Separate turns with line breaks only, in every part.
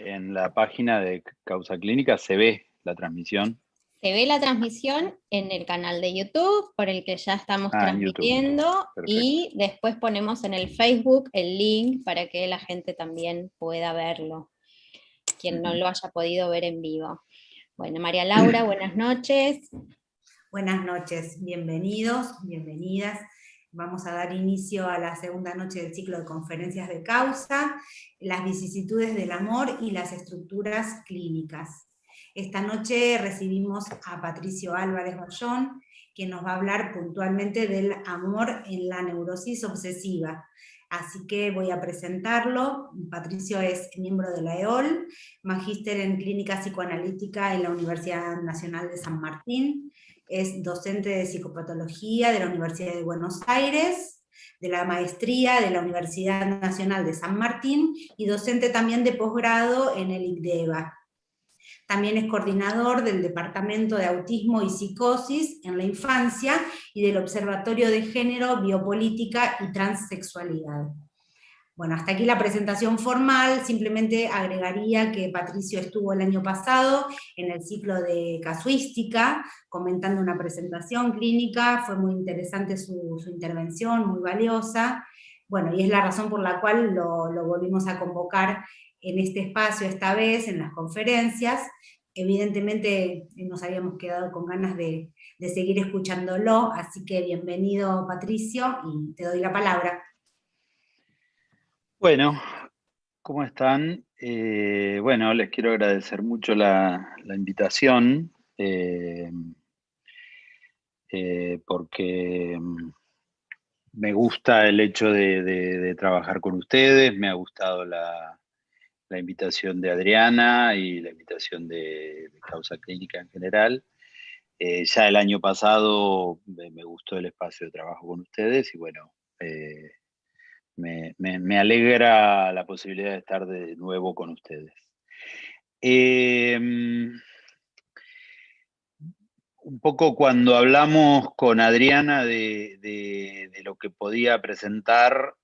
en la página de Causa Clínica se ve la transmisión.
Se ve la transmisión en el canal de YouTube, por el que ya estamos
en YouTube.
transmitiendo,
Perfecto.
y después ponemos en el Facebook el link para que la gente también pueda verlo, quien no lo haya podido ver en vivo. Bueno, María Laura, buenas noches.
Buenas noches, bienvenidos, bienvenidas. Vamos a dar inicio a la segunda noche del ciclo de conferencias de Causa, las vicisitudes del amor y las estructuras clínicas. Esta noche recibimos a Patricio Álvarez Bayón, quien nos va a hablar puntualmente del amor en la neurosis obsesiva. Así que voy a presentarlo. Patricio es miembro de la EOL, magíster en clínica psicoanalítica en la Universidad Nacional de San Martín, es docente de psicopatología de la Universidad de Buenos Aires, de la maestría de la Universidad Nacional de San Martín y docente también de posgrado en el ICDEVA. También es coordinador del Departamento de Autismo y Psicosis en la Infancia y del Observatorio de Género, Biopolítica y Transsexualidad. Bueno, hasta aquí la presentación formal. Simplemente agregaría que Patricio estuvo el año pasado en el ciclo de casuística, comentando una presentación clínica. Fue muy interesante su intervención, muy valiosa. Bueno, y es la razón por la cual lo volvimos a convocar en este espacio, esta vez, en las conferencias. Evidentemente nos habíamos quedado con ganas de seguir escuchándolo, así que bienvenido, Patricio, y te doy la palabra.
Bueno, ¿cómo están? Bueno, les quiero agradecer mucho la invitación, porque me gusta el hecho de trabajar con ustedes, me ha gustado la invitación de Adriana y la invitación de Causa Clínica en general. Ya el año pasado me gustó el espacio de trabajo con ustedes y bueno, me alegra la posibilidad de estar de nuevo con ustedes. Un poco cuando hablamos con Adriana de lo que podía presentar,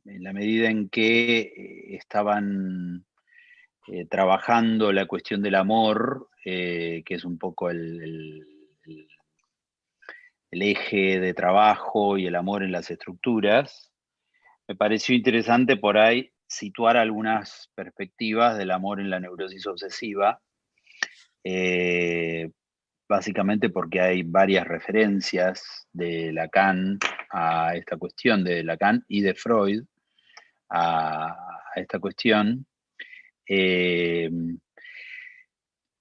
en la medida en que estaban trabajando la cuestión del amor, que es un poco el eje de trabajo y el amor en las estructuras, me pareció interesante por ahí situar algunas perspectivas del amor en la neurosis obsesiva, básicamente porque hay varias referencias de Lacan a esta cuestión, de Lacan y de Freud a esta cuestión,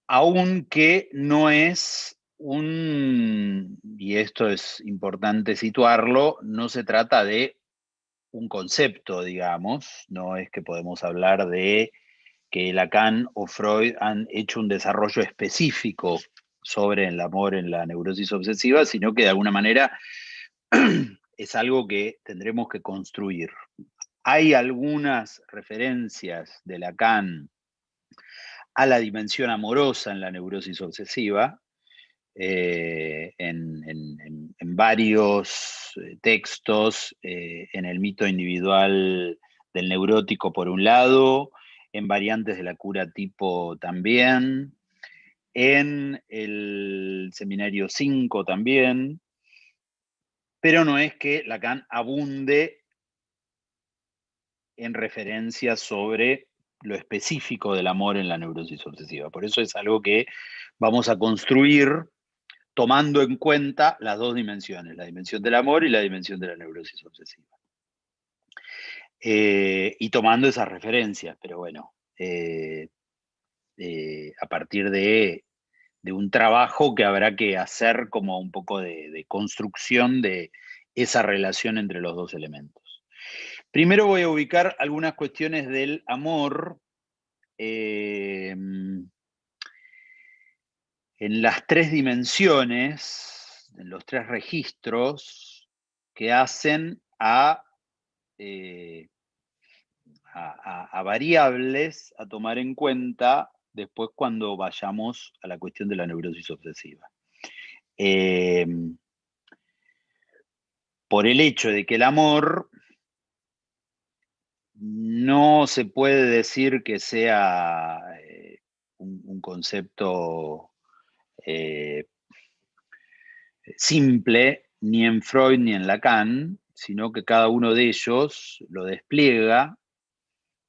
aunque no es y esto es importante situarlo, no se trata de un concepto, digamos, no es que podemos hablar de que Lacan o Freud han hecho un desarrollo específico sobre el amor en la neurosis obsesiva, sino que de alguna manera es algo que tendremos que construir. Hay algunas referencias de Lacan a la dimensión amorosa en la neurosis obsesiva, en varios textos, en el mito individual del neurótico por un lado, en variantes de la cura tipo también, en el seminario 5 también, pero no es que Lacan abunde en referencias sobre lo específico del amor en la neurosis obsesiva. Por eso es algo que vamos a construir tomando en cuenta las dos dimensiones, la dimensión del amor y la dimensión de la neurosis obsesiva. Y tomando esas referencias, pero bueno, a partir de un trabajo que habrá que hacer como un poco de construcción de esa relación entre los dos elementos. Primero voy a ubicar algunas cuestiones del amor en las tres dimensiones, en los tres registros que hacen a variables a tomar en cuenta después cuando vayamos a la cuestión de la neurosis obsesiva. Por el hecho de que el amor no se puede decir que sea un concepto simple, ni en Freud ni en Lacan, sino que cada uno de ellos lo despliega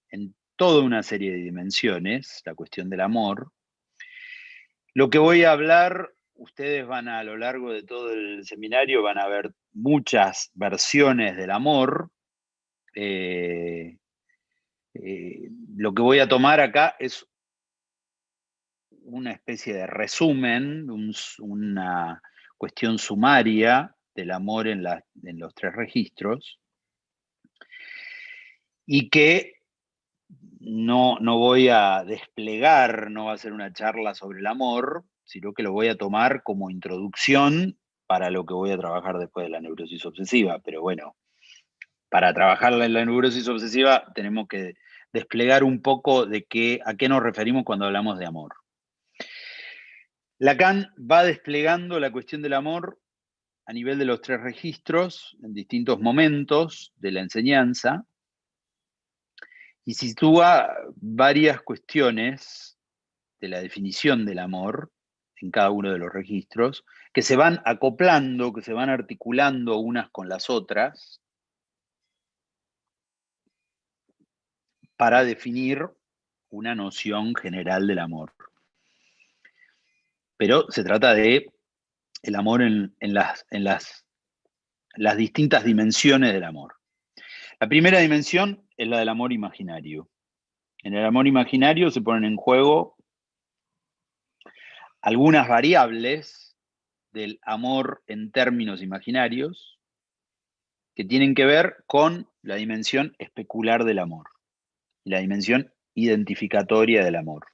en toda una serie de dimensiones, la cuestión del amor. Lo que voy a hablar, ustedes van a lo largo de todo el seminario, van a ver muchas versiones del amor. Lo que voy a tomar acá es una especie de resumen, una cuestión sumaria del amor en los tres registros, y que no voy a desplegar, no va a ser una charla sobre el amor, sino que lo voy a tomar como introducción para lo que voy a trabajar después de la neurosis obsesiva. Pero bueno, para trabajar en la neurosis obsesiva tenemos que desplegar un poco a qué nos referimos cuando hablamos de amor. Lacan va desplegando la cuestión del amor a nivel de los tres registros en distintos momentos de la enseñanza y sitúa varias cuestiones de la definición del amor en cada uno de los registros que se van acoplando, que se van articulando unas con las otras para definir una noción general del amor. Pero se trata de el amor en las distintas dimensiones del amor. La primera dimensión es la del amor imaginario. En el amor imaginario se ponen en juego algunas variables del amor en términos imaginarios que tienen que ver con la dimensión especular del amor y la dimensión identificatoria del amor.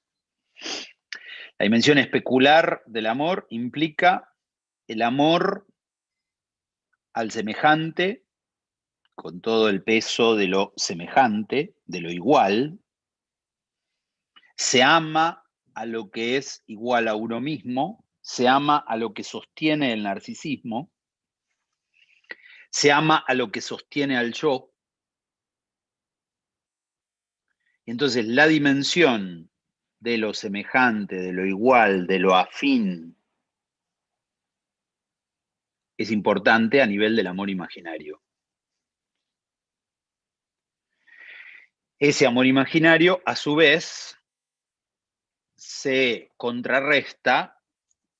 La dimensión especular del amor implica el amor al semejante, con todo el peso de lo semejante, de lo igual. Se ama a lo que es igual a uno mismo, se ama a lo que sostiene el narcisismo, se ama a lo que sostiene al yo. Y entonces la dimensión de lo semejante, de lo igual, de lo afín, es importante a nivel del amor imaginario. Ese amor imaginario, a su vez, se contrarresta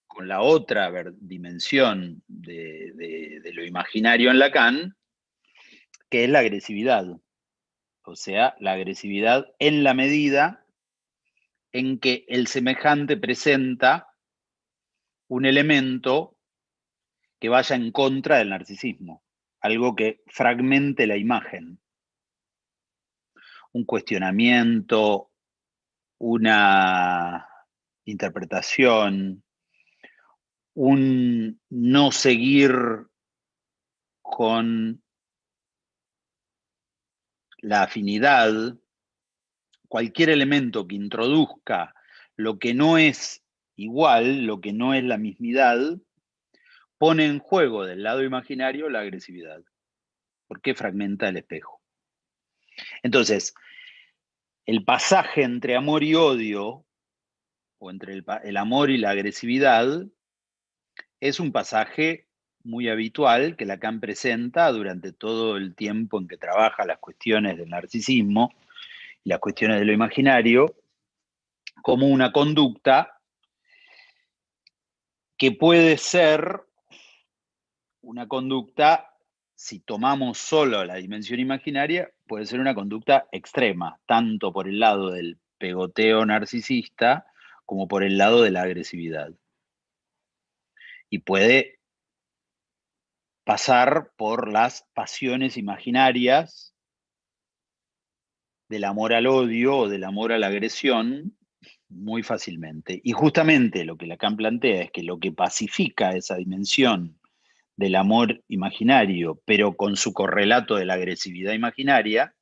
con la otra dimensión de lo imaginario en Lacan, que es la agresividad. O sea, la agresividad en la medida en que el semejante presenta un elemento que vaya en contra del narcisismo, algo que fragmente la imagen. Un cuestionamiento, una interpretación, un no seguir con la afinidad, cualquier elemento que introduzca lo que no es igual, lo que no es la mismidad, pone en juego del lado imaginario la agresividad, porque fragmenta el espejo. Entonces, el pasaje entre amor y odio, o entre el amor y la agresividad, es un pasaje muy habitual que Lacan presenta durante todo el tiempo en que trabaja las cuestiones del narcisismo y las cuestiones de lo imaginario, como una conducta que puede ser una conducta, si tomamos solo la dimensión imaginaria, puede ser una conducta extrema, tanto por el lado del pegoteo narcisista como por el lado de la agresividad. Y puede pasar por las pasiones imaginarias del amor al odio o del amor a la agresión muy fácilmente. Y justamente lo que Lacan plantea es que lo que pacifica esa dimensión del amor imaginario, pero con su correlato de la agresividad imaginaria,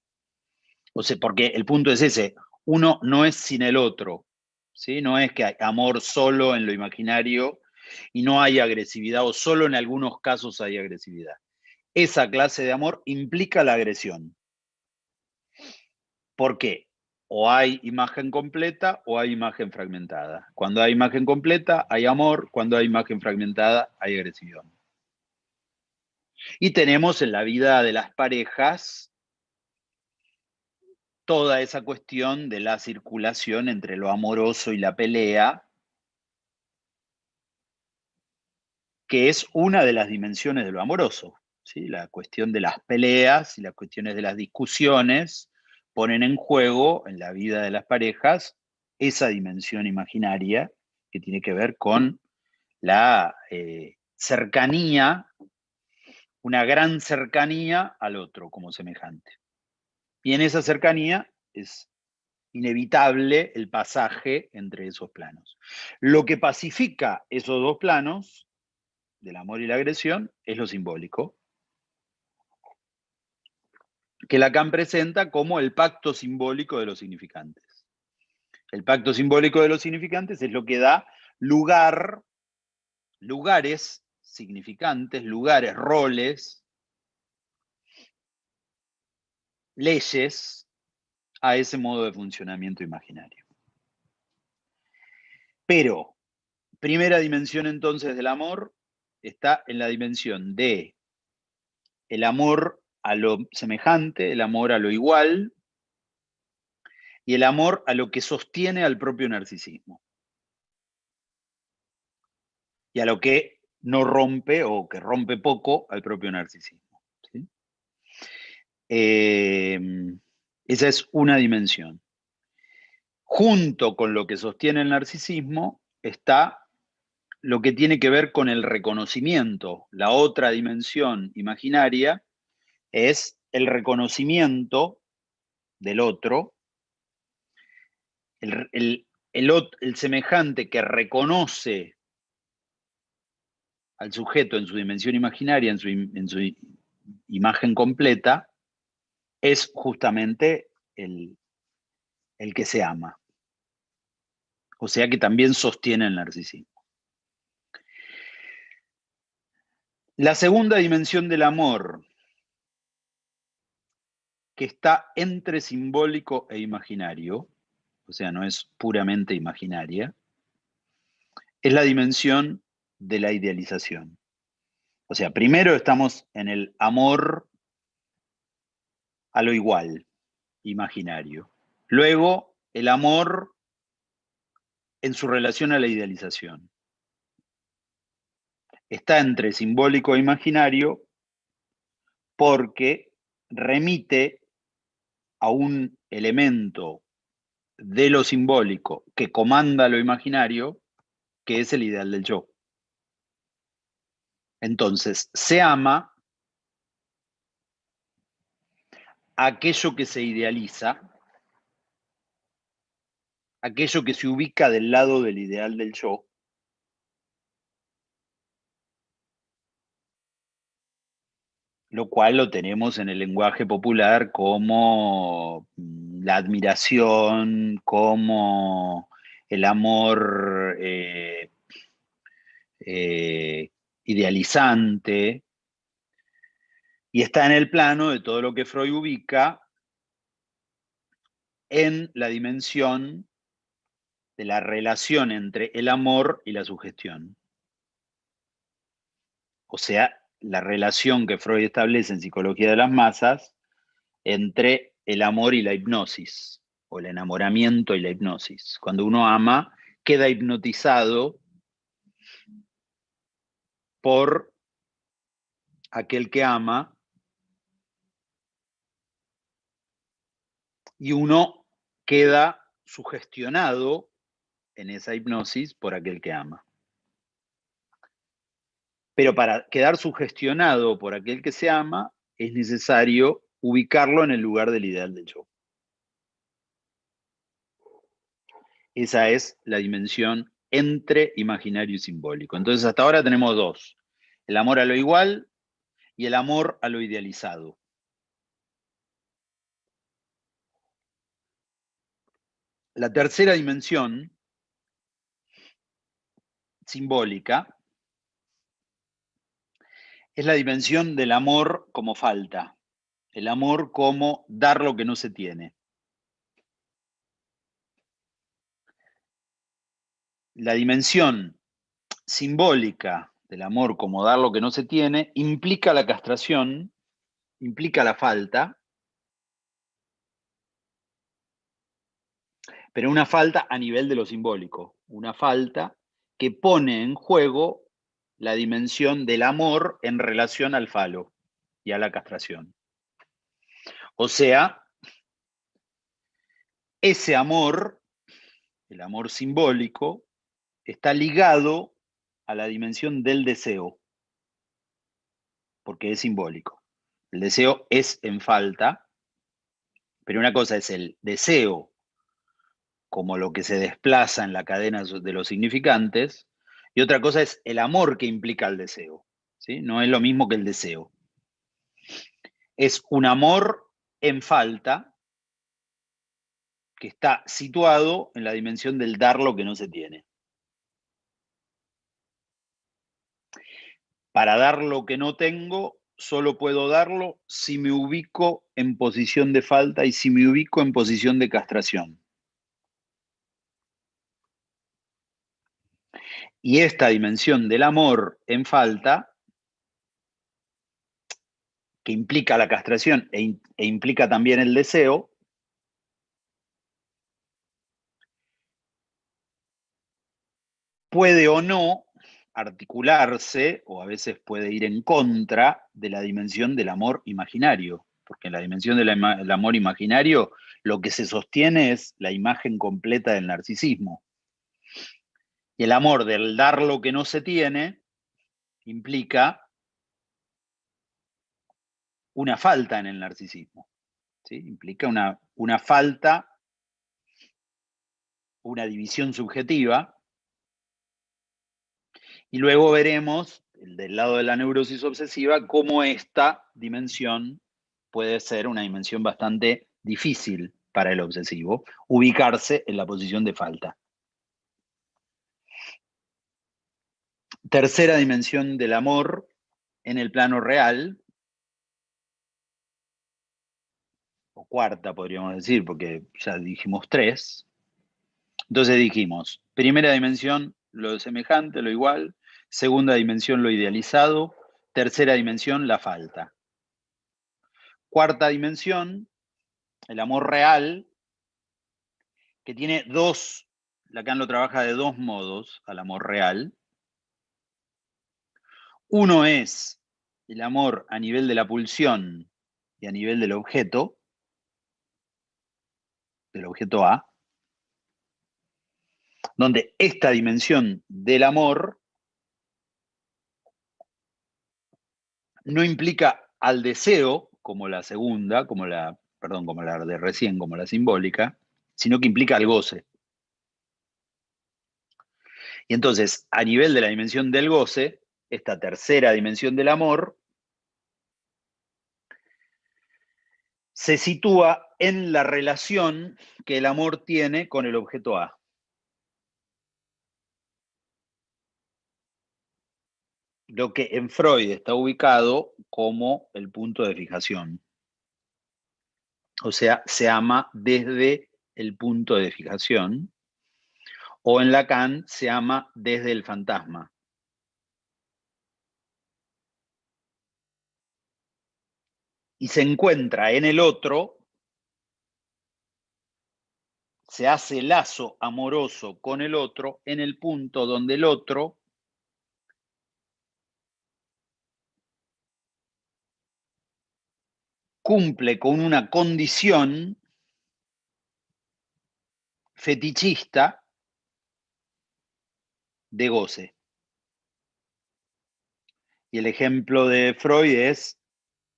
o sea, porque el punto es ese, uno no es sin el otro, ¿sí? No es que hay amor solo en lo imaginario y no hay agresividad, o solo en algunos casos hay agresividad. Esa clase de amor implica la agresión. ¿Por qué? O hay imagen completa o hay imagen fragmentada. Cuando hay imagen completa hay amor, cuando hay imagen fragmentada hay agresión. Y tenemos en la vida de las parejas toda esa cuestión de la circulación entre lo amoroso y la pelea, que es una de las dimensiones de lo amoroso, ¿sí? La cuestión de las peleas y las cuestiones de las discusiones ponen en juego en la vida de las parejas esa dimensión imaginaria que tiene que ver con la cercanía, una gran cercanía al otro como semejante. Y en esa cercanía es inevitable el pasaje entre esos planos. Lo que pacifica esos dos planos, del amor y la agresión, es lo simbólico, que Lacan presenta como el pacto simbólico de los significantes. El pacto simbólico de los significantes es lo que da lugar, lugares significantes, lugares, roles, leyes a ese modo de funcionamiento imaginario. Pero, primera dimensión entonces del amor está en la dimensión de el amor a lo semejante, el amor a lo igual y el amor a lo que sostiene al propio narcisismo. Y a lo que no rompe o que rompe poco al propio narcisismo. ¿Sí? Esa es una dimensión. Junto con lo que sostiene el narcisismo está lo que tiene que ver con el reconocimiento. La otra dimensión imaginaria es el reconocimiento del otro, el semejante que reconoce al sujeto en su dimensión imaginaria, en su imagen completa, es justamente el que se ama. O sea que también sostiene el narcisismo. La segunda dimensión del amor, que está entre simbólico e imaginario, o sea, no es puramente imaginaria, es la dimensión de la idealización. O sea, primero estamos en el amor a lo igual, imaginario. Luego, el amor en su relación a la idealización. Está entre simbólico e imaginario porque remite a un elemento de lo simbólico que comanda lo imaginario, que es el ideal del yo. Entonces, se ama aquello que se idealiza, aquello que se ubica del lado del ideal del yo, lo cual lo tenemos en el lenguaje popular como la admiración, como el amor idealizante, y está en el plano de todo lo que Freud ubica en la dimensión de la relación entre el amor y la sugestión. O sea, la relación que Freud establece en Psicología de las Masas entre el amor y la hipnosis, o el enamoramiento y la hipnosis. Cuando uno ama, queda hipnotizado por aquel que ama y uno queda sugestionado en esa hipnosis por aquel que ama. Pero para quedar sugestionado por aquel que se ama, es necesario ubicarlo en el lugar del ideal del yo. Esa es la dimensión entre imaginario y simbólico. Entonces, hasta ahora tenemos dos: el amor a lo igual y el amor a lo idealizado. La tercera dimensión simbólica es la dimensión del amor como falta, el amor como dar lo que no se tiene. la dimensión simbólica del amor como dar lo que no se tiene implica la castración, implica la falta, pero una falta a nivel de lo simbólico, una falta que pone en juego la dimensión del amor en relación al falo y a la castración. O sea, ese amor, el amor simbólico, está ligado a la dimensión del deseo, porque es simbólico. El deseo es en falta, pero una cosa es el deseo como lo que se desplaza en la cadena de los significantes, y otra cosa es el amor que implica el deseo. ¿Sí? No es lo mismo que el deseo. Es un amor en falta que está situado en la dimensión del dar lo que no se tiene. Para dar lo que no tengo, solo puedo darlo si me ubico en posición de falta y si me ubico en posición de castración. Y esta dimensión del amor en falta, que implica la castración e implica también el deseo, puede o no articularse, o a veces puede ir en contra de la dimensión del amor imaginario, porque en la dimensión del amor imaginario lo que se sostiene es la imagen completa del narcisismo. Y el amor del dar lo que no se tiene implica una falta en el narcisismo, ¿sí? Implica una falta, una división subjetiva. Y luego veremos, del lado de la neurosis obsesiva, cómo esta dimensión puede ser una dimensión bastante difícil para el obsesivo, ubicarse en la posición de falta. Tercera dimensión del amor en el plano real, o cuarta podríamos decir, porque ya dijimos tres. Entonces dijimos, primera dimensión, lo semejante, lo igual. Segunda dimensión, lo idealizado. Tercera dimensión, la falta. Cuarta dimensión, el amor real, que tiene dos, Lacan lo trabaja de dos modos, al amor real. Uno es el amor a nivel de la pulsión y a nivel del objeto A, donde esta dimensión del amor no implica al deseo, como la segunda, como la de recién, como la simbólica, sino que implica al goce. Y entonces, a nivel de la dimensión del goce, esta tercera dimensión del amor se sitúa en la relación que el amor tiene con el objeto A. Lo que en Freud está ubicado como el punto de fijación. O sea, se ama desde el punto de fijación, o en Lacan se ama desde el fantasma. Y se encuentra en el otro, se hace lazo amoroso con el otro en el punto donde el otro cumple con una condición fetichista de goce. Y el ejemplo de Freud es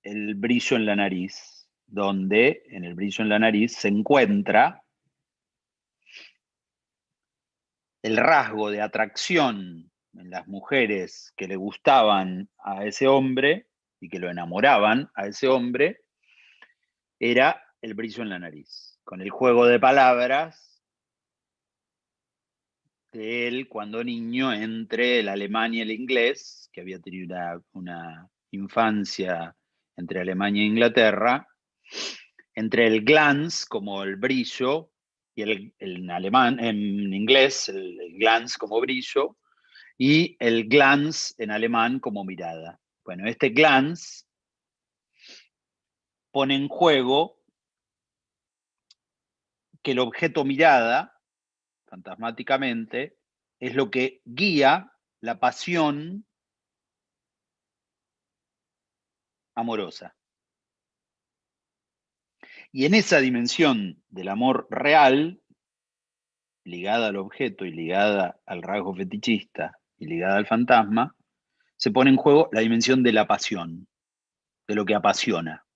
el brillo en la nariz, donde en el brillo en la nariz se encuentra el rasgo de atracción en las mujeres que le gustaban a ese hombre y que lo enamoraban a ese hombre, era el brillo en la nariz. Con el juego de palabras de él cuando niño entre el alemán y el inglés, que había tenido una infancia entre Alemania e Inglaterra, entre el glance, como el brillo, y en alemán, en inglés, el glance como brillo, y el glance en alemán como mirada. Bueno, este glance pone en juego que el objeto mirada, fantasmáticamente, es lo que guía la pasión amorosa. Y en esa dimensión del amor real, ligada al objeto y ligada al rasgo fetichista y ligada al fantasma, se pone en juego la dimensión de la pasión, de lo que apasiona.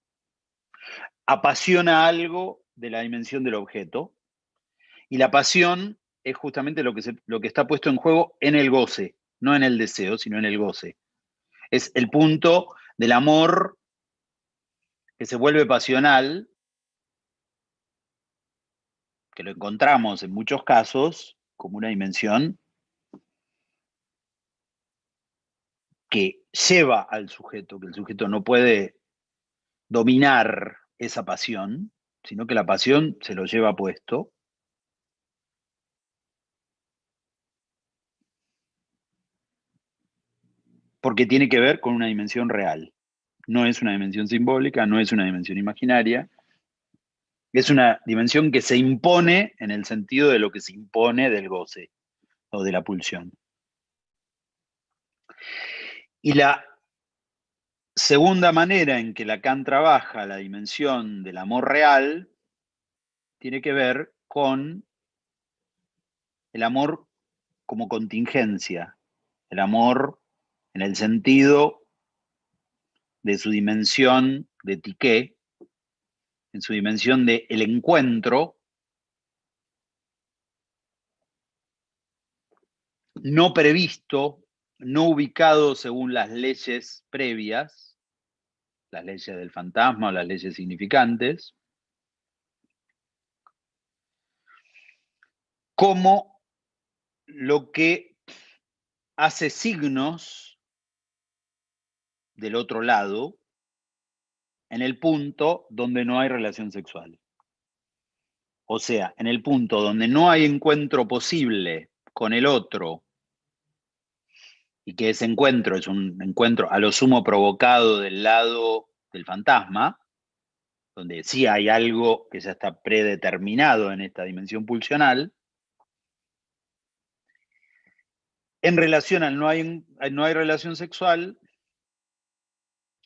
Apasiona algo de la dimensión del objeto, y la pasión es justamente lo que está puesto en juego en el goce, no en el deseo, sino en el goce. Es el punto del amor que se vuelve pasional, que lo encontramos en muchos casos como una dimensión que lleva al sujeto, que el sujeto no puede dominar esa pasión, sino que la pasión se lo lleva puesto. Porque tiene que ver con una dimensión real. No es una dimensión simbólica, no es una dimensión imaginaria, es una dimensión que se impone en el sentido de lo que se impone del goce o de la pulsión. Y la segunda manera en que Lacan trabaja la dimensión del amor real tiene que ver con el amor como contingencia, el amor en el sentido de su dimensión de tiqué, en su dimensión de el encuentro no previsto, no ubicado según las leyes previas, las leyes del fantasma o las leyes significantes, como lo que hace signos del otro lado en el punto donde no hay relación sexual. O sea, en el punto donde no hay encuentro posible con el otro, y que ese encuentro es un encuentro a lo sumo provocado del lado del fantasma, donde sí hay algo que ya está predeterminado en esta dimensión pulsional, en relación al no hay relación sexual,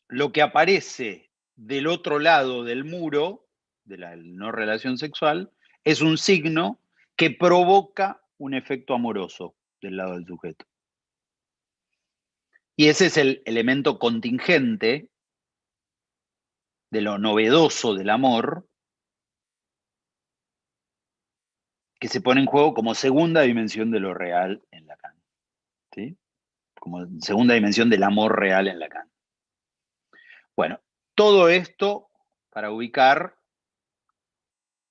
lo que aparece del otro lado del muro, de la no relación sexual, es un signo que provoca un efecto amoroso del lado del sujeto. Y ese es el elemento contingente de lo novedoso del amor, que se pone en juego como segunda dimensión de lo real en Lacan, ¿sí? Como segunda dimensión del amor real en Lacan. Bueno, todo esto para ubicar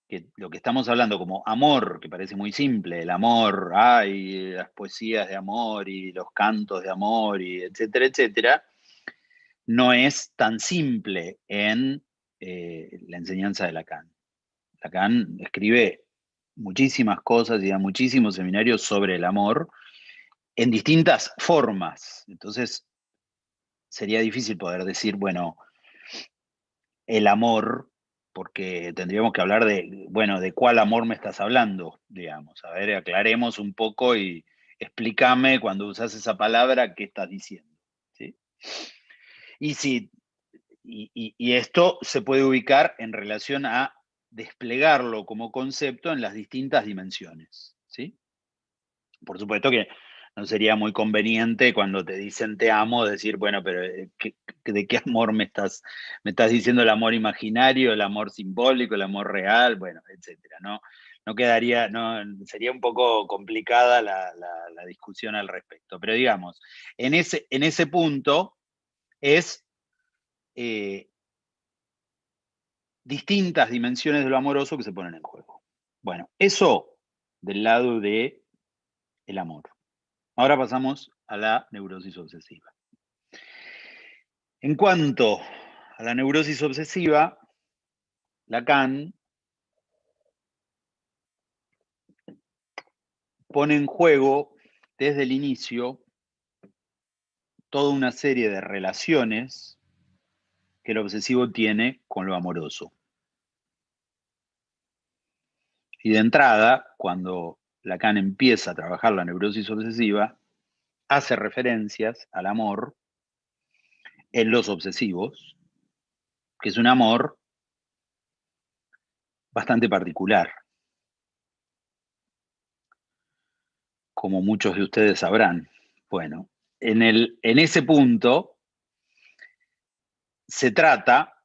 que lo que estamos hablando como amor, que parece muy simple, el amor, y las poesías de amor y los cantos de amor, y etcétera, etcétera, no es tan simple en la enseñanza de Lacan. Lacan escribe muchísimas cosas y da muchísimos seminarios sobre el amor en distintas formas. Entonces, sería difícil poder decir, bueno, el amor, porque tendríamos que hablar de, bueno, de cuál amor me estás hablando, digamos. A ver, aclaremos un poco y explícame cuando usas esa palabra qué estás diciendo, ¿sí? Y, si, y esto se puede ubicar en relación a desplegarlo como concepto en las distintas dimensiones, ¿sí? Por supuesto que no sería muy conveniente cuando te dicen te amo decir, bueno, pero ¿de qué amor me estás diciendo? ¿El amor imaginario, el amor simbólico, el amor real? Bueno, etcétera, ¿no? No quedaría, no, sería un poco complicada la discusión al respecto. Pero digamos, en ese punto es distintas dimensiones de lo amoroso que se ponen en juego. Bueno, eso del lado de el amor. Ahora pasamos a la neurosis obsesiva. En cuanto a la neurosis obsesiva, Lacan pone en juego desde el inicio toda una serie de relaciones que el obsesivo tiene con lo amoroso. Y de entrada, cuando Lacan empieza a trabajar la neurosis obsesiva, hace referencias al amor en los obsesivos, que es un amor bastante particular, como muchos de ustedes sabrán. Bueno, en ese punto se trata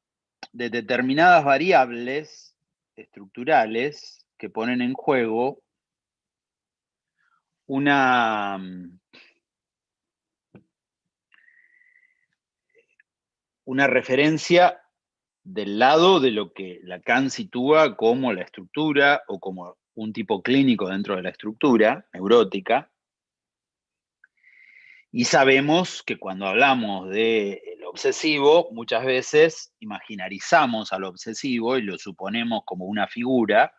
de determinadas variables estructurales que ponen en juego una referencia del lado de lo que Lacan sitúa como la estructura o como un tipo clínico dentro de la estructura neurótica. Y sabemos que cuando hablamos del obsesivo, muchas veces imaginarizamos al obsesivo y lo suponemos como una figura,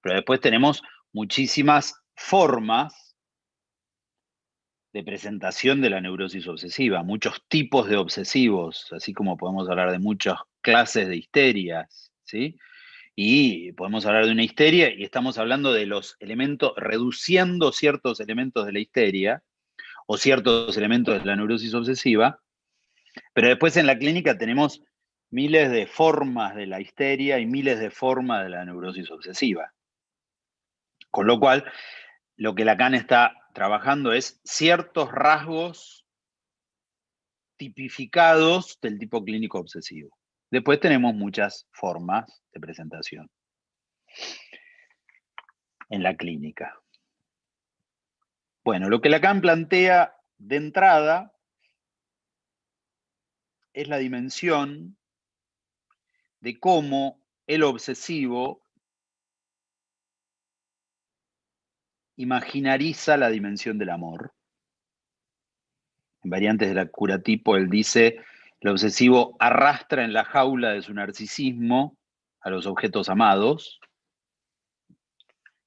pero después tenemos muchísimas formas de presentación de la neurosis obsesiva, muchos tipos de obsesivos, así como podemos hablar de muchas clases de histerias, ¿sí? Y podemos hablar de una histeria y estamos hablando de los elementos, reduciendo ciertos elementos de la histeria o ciertos elementos de la neurosis obsesiva, pero después en la clínica tenemos miles de formas de la histeria y miles de formas de la neurosis obsesiva. Con lo cual, lo que Lacan está trabajando es ciertos rasgos tipificados del tipo clínico obsesivo. Después tenemos muchas formas de presentación en la clínica. Bueno, lo que Lacan plantea de entrada es la dimensión de cómo el obsesivo imaginariza la dimensión del amor. En Variantes de la Curatipo, él dice, el obsesivo arrastra en la jaula de su narcisismo a los objetos amados.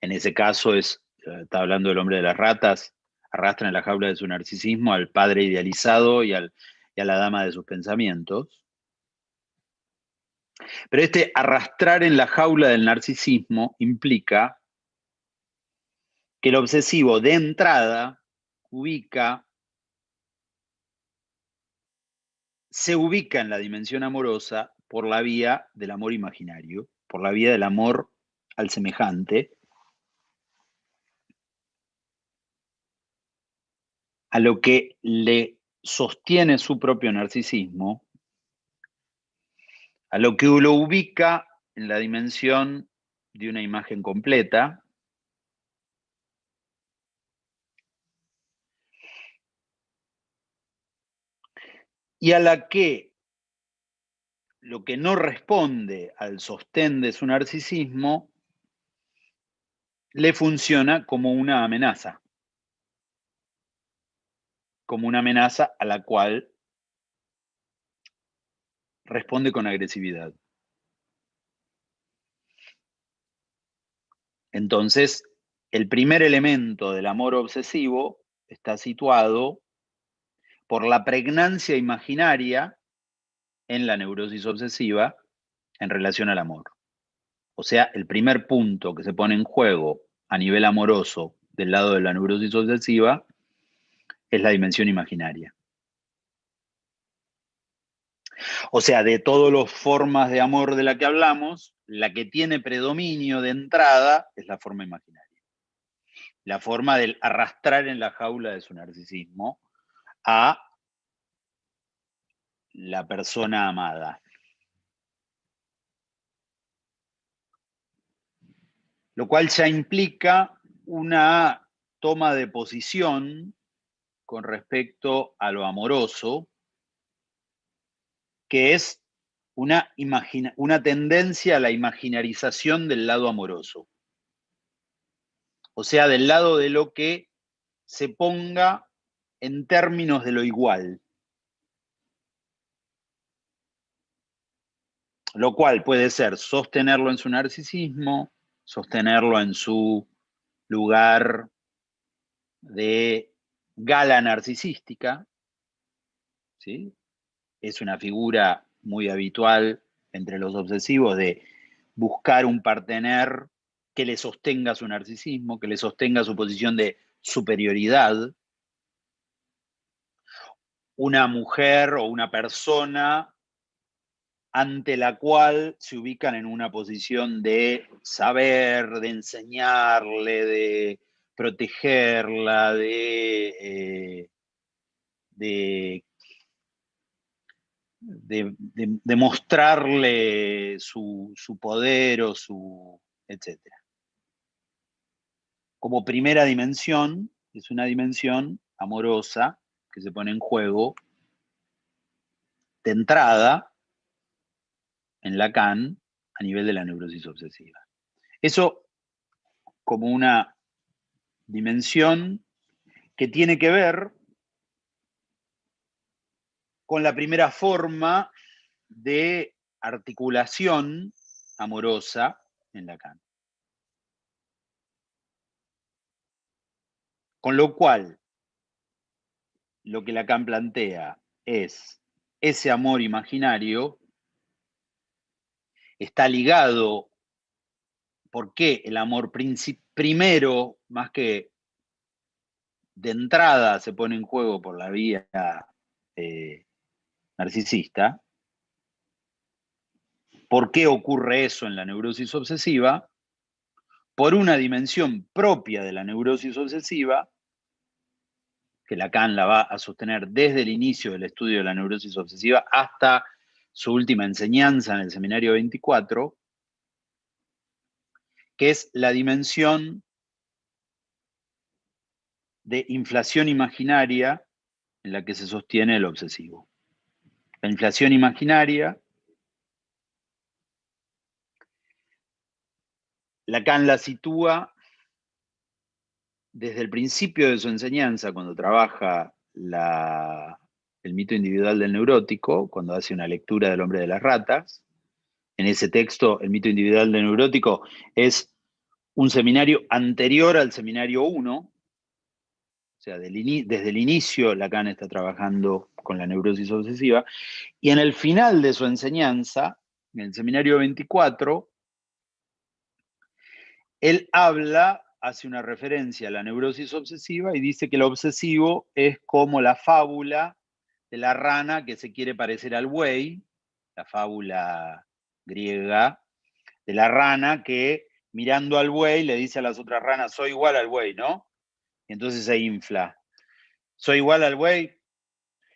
En ese caso está hablando del hombre de las ratas, arrastra en la jaula de su narcisismo al padre idealizado y a la dama de sus pensamientos. Pero este arrastrar en la jaula del narcisismo implica que el obsesivo de entrada se ubica en la dimensión amorosa por la vía del amor imaginario, por la vía del amor al semejante, a lo que le sostiene su propio narcisismo, a lo que lo ubica en la dimensión de una imagen completa, y a la que lo que no responde al sostén de su narcisismo le funciona como una amenaza a la cual responde con agresividad. Entonces, el primer elemento del amor obsesivo está situado por la pregnancia imaginaria en la neurosis obsesiva en relación al amor. O sea, el primer punto que se pone en juego a nivel amoroso del lado de la neurosis obsesiva es la dimensión imaginaria. O sea, de todas las formas de amor de la que hablamos, la que tiene predominio de entrada es la forma imaginaria. La forma del arrastrar en la jaula de su narcisismo a la persona amada. Lo cual ya implica una toma de posición con respecto a lo amoroso, que es una tendencia a la imaginarización del lado amoroso. O sea, del lado de lo que se ponga en términos de lo igual. Lo cual puede ser sostenerlo en su narcisismo, sostenerlo en su lugar de gala narcisística, ¿sí? Es una figura muy habitual entre los obsesivos de buscar un partener que le sostenga su narcisismo, que le sostenga su posición de superioridad. Una mujer o una persona ante la cual se ubican en una posición de saber, de enseñarle, de protegerla, de mostrarle su poder o su etcétera. Como primera dimensión, es una dimensión amorosa que se pone en juego de entrada en Lacan a nivel de la neurosis obsesiva. Eso como una dimensión que tiene que ver con la primera forma de articulación amorosa en Lacan. Con lo cual, lo que Lacan plantea es ese amor imaginario está ligado. ¿Por qué el amor primero, más que de entrada, se pone en juego por la vía narcisista? ¿Por qué ocurre eso en la neurosis obsesiva? Por una dimensión propia de la neurosis obsesiva, que Lacan la va a sostener desde el inicio del estudio de la neurosis obsesiva hasta su última enseñanza en el Seminario 24, que es la dimensión de inflación imaginaria en la que se sostiene el obsesivo. La inflación imaginaria, Lacan la sitúa desde el principio de su enseñanza, cuando trabaja el mito individual del neurótico, cuando hace una lectura del hombre de las ratas. En ese texto, el mito individual del neurótico es un seminario anterior al seminario 1, o sea, desde el inicio Lacan está trabajando con la neurosis obsesiva, y en el final de su enseñanza, en el seminario 24, él hace una referencia a la neurosis obsesiva y dice que el obsesivo es como la fábula de la rana que se quiere parecer al buey, la fábula griega de la rana que mirando al buey le dice a las otras ranas, soy igual al buey, ¿no? Y entonces se infla. Soy igual al buey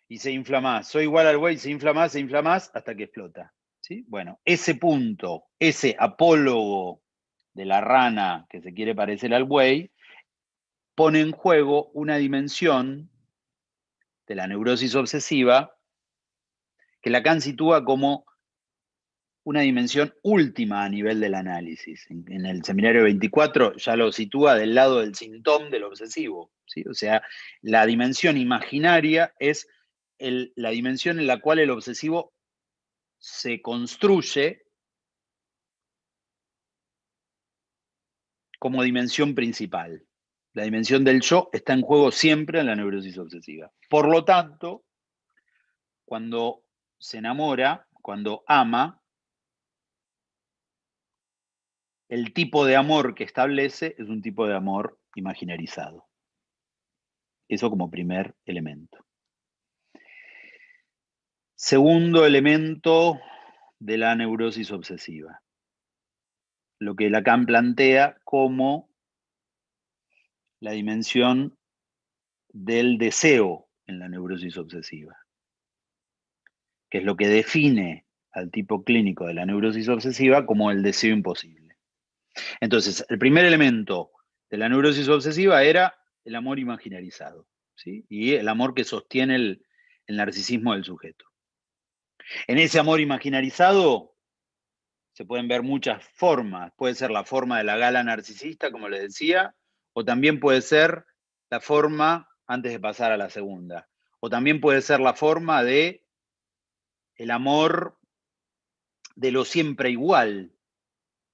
y se infla más. Soy igual al buey, se infla más hasta que explota. ¿Sí? Bueno, ese punto, ese apólogo de la rana que se quiere parecer al buey, pone en juego una dimensión de la neurosis obsesiva que Lacan sitúa como una dimensión última a nivel del análisis. En el seminario 24 ya lo sitúa del lado del síntoma del obsesivo, ¿sí? O sea, la dimensión imaginaria es la dimensión en la cual el obsesivo se construye como dimensión principal. La dimensión del yo está en juego siempre en la neurosis obsesiva. Por lo tanto, cuando se enamora, cuando ama, el tipo de amor que establece es un tipo de amor imaginarizado. Eso como primer elemento. Segundo elemento de la neurosis obsesiva. Lo que Lacan plantea como la dimensión del deseo en la neurosis obsesiva, que es lo que define al tipo clínico de la neurosis obsesiva como el deseo imposible. Entonces, el primer elemento de la neurosis obsesiva era el amor imaginarizado, ¿sí? Y el amor que sostiene el narcisismo del sujeto. En ese amor imaginarizado se pueden ver muchas formas. Puede ser la forma de la gala narcisista, como les decía, o también puede ser la forma, antes de pasar a la segunda, o también puede ser la forma de el amor de lo siempre igual,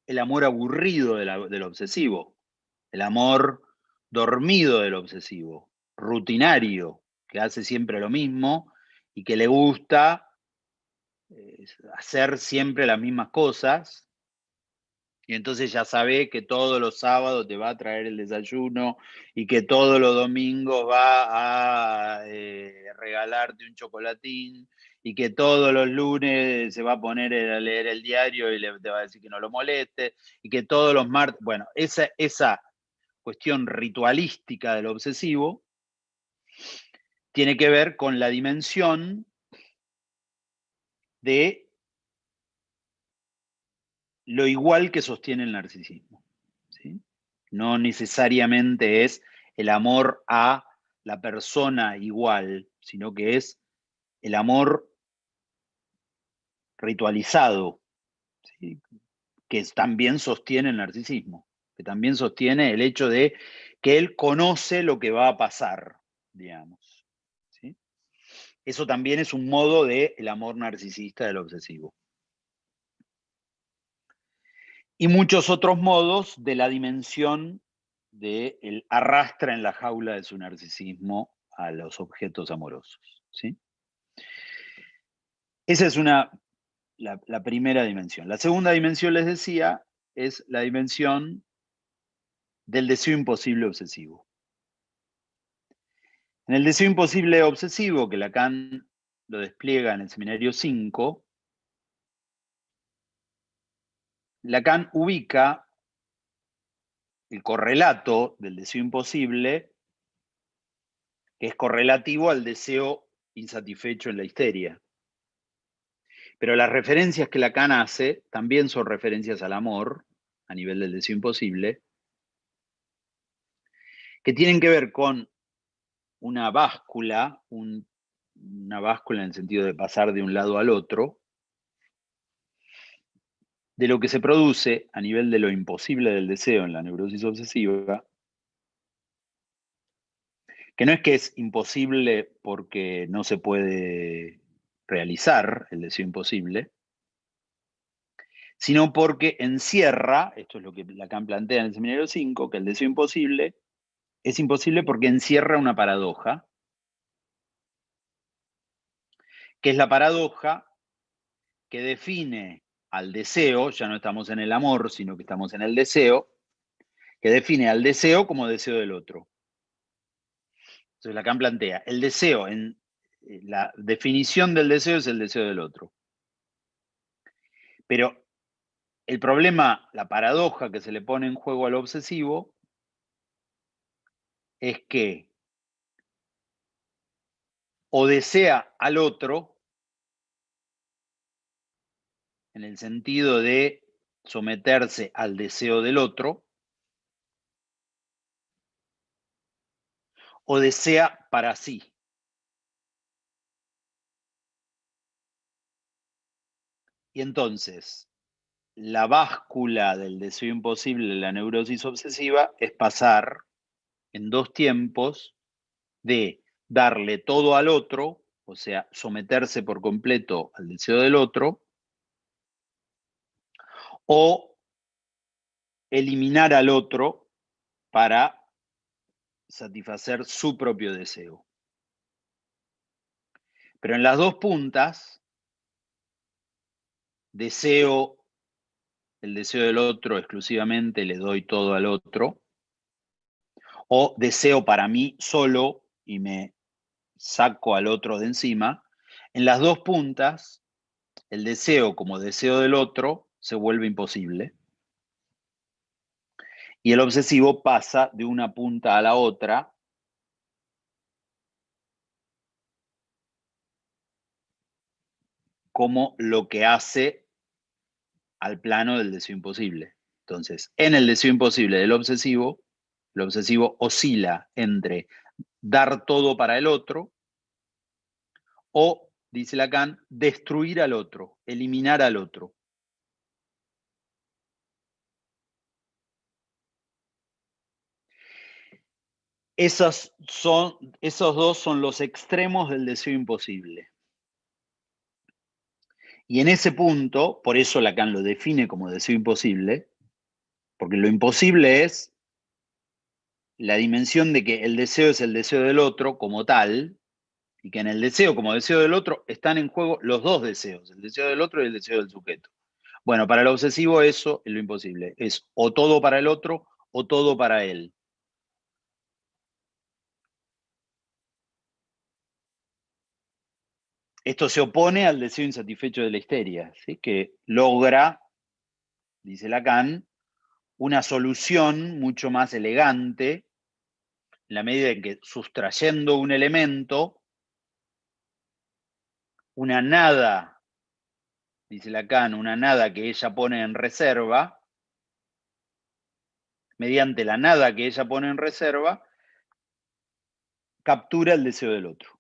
el amor aburrido del obsesivo, el amor dormido del obsesivo, rutinario, que hace siempre lo mismo y que le gusta hacer siempre las mismas cosas. Y entonces ya sabe que todos los sábados te va a traer el desayuno y que todos los domingos va a regalarte un chocolatín y que todos los lunes se va a poner a leer el diario y te va a decir que no lo moleste y que todos los martes... Bueno, esa cuestión ritualística del obsesivo tiene que ver con la dimensión de lo igual que sostiene el narcisismo, ¿sí? No necesariamente es el amor a la persona igual, sino que es el amor ritualizado, ¿sí? Que también sostiene el narcisismo, que también sostiene el hecho de que él conoce lo que va a pasar, digamos, ¿sí? Eso también es un modo del amor narcisista del obsesivo. Y muchos otros modos de la dimensión de el arrastra en la jaula de su narcisismo a los objetos amorosos, ¿sí? Esa es la primera dimensión. La segunda dimensión, les decía, es la dimensión del deseo imposible obsesivo. En el deseo imposible obsesivo, que Lacan lo despliega en el Seminario 5, Lacan ubica el correlato del deseo imposible, que es correlativo al deseo insatisfecho en la histeria. Pero las referencias que Lacan hace también son referencias al amor, a nivel del deseo imposible, que tienen que ver con una báscula, una báscula en el sentido de pasar de un lado al otro, de lo que se produce a nivel de lo imposible del deseo en la neurosis obsesiva, que no es que es imposible porque no se puede realizar el deseo imposible, sino porque encierra, esto es lo que Lacan plantea en el Seminario 5, que el deseo imposible es imposible porque encierra una paradoja, que es la paradoja que define al deseo, ya no estamos en el amor, sino que estamos en el deseo, que define al deseo como deseo del otro. Entonces Lacan plantea, el deseo, la definición del deseo es el deseo del otro. Pero el problema, la paradoja que se le pone en juego al obsesivo, es que o desea al otro, en el sentido de someterse al deseo del otro, o desea para sí. Y entonces, la báscula del deseo imposible de la neurosis obsesiva es pasar en dos tiempos de darle todo al otro, o sea, someterse por completo al deseo del otro, o eliminar al otro para satisfacer su propio deseo. Pero en las dos puntas, deseo el deseo del otro exclusivamente, le doy todo al otro, o deseo para mí solo y me saco al otro de encima, en las dos puntas, el deseo como deseo del otro se vuelve imposible. Y el obsesivo pasa de una punta a la otra como lo que hace al plano del deseo imposible. Entonces, en el deseo imposible del obsesivo, el obsesivo oscila entre dar todo para el otro o, dice Lacan, destruir al otro, eliminar al otro. Esos dos son los extremos del deseo imposible. Y en ese punto, por eso Lacan lo define como deseo imposible, porque lo imposible es la dimensión de que el deseo es el deseo del otro como tal, y que en el deseo como deseo del otro están en juego los dos deseos, el deseo del otro y el deseo del sujeto. Bueno, para el obsesivo eso es lo imposible, es o todo para el otro o todo para él. Esto se opone al deseo insatisfecho de la histeria, ¿sí? Que logra, dice Lacan, una solución mucho más elegante, en la medida en que sustrayendo un elemento, una nada, dice Lacan, una nada que ella pone en reserva, mediante la nada que ella pone en reserva, captura el deseo del otro.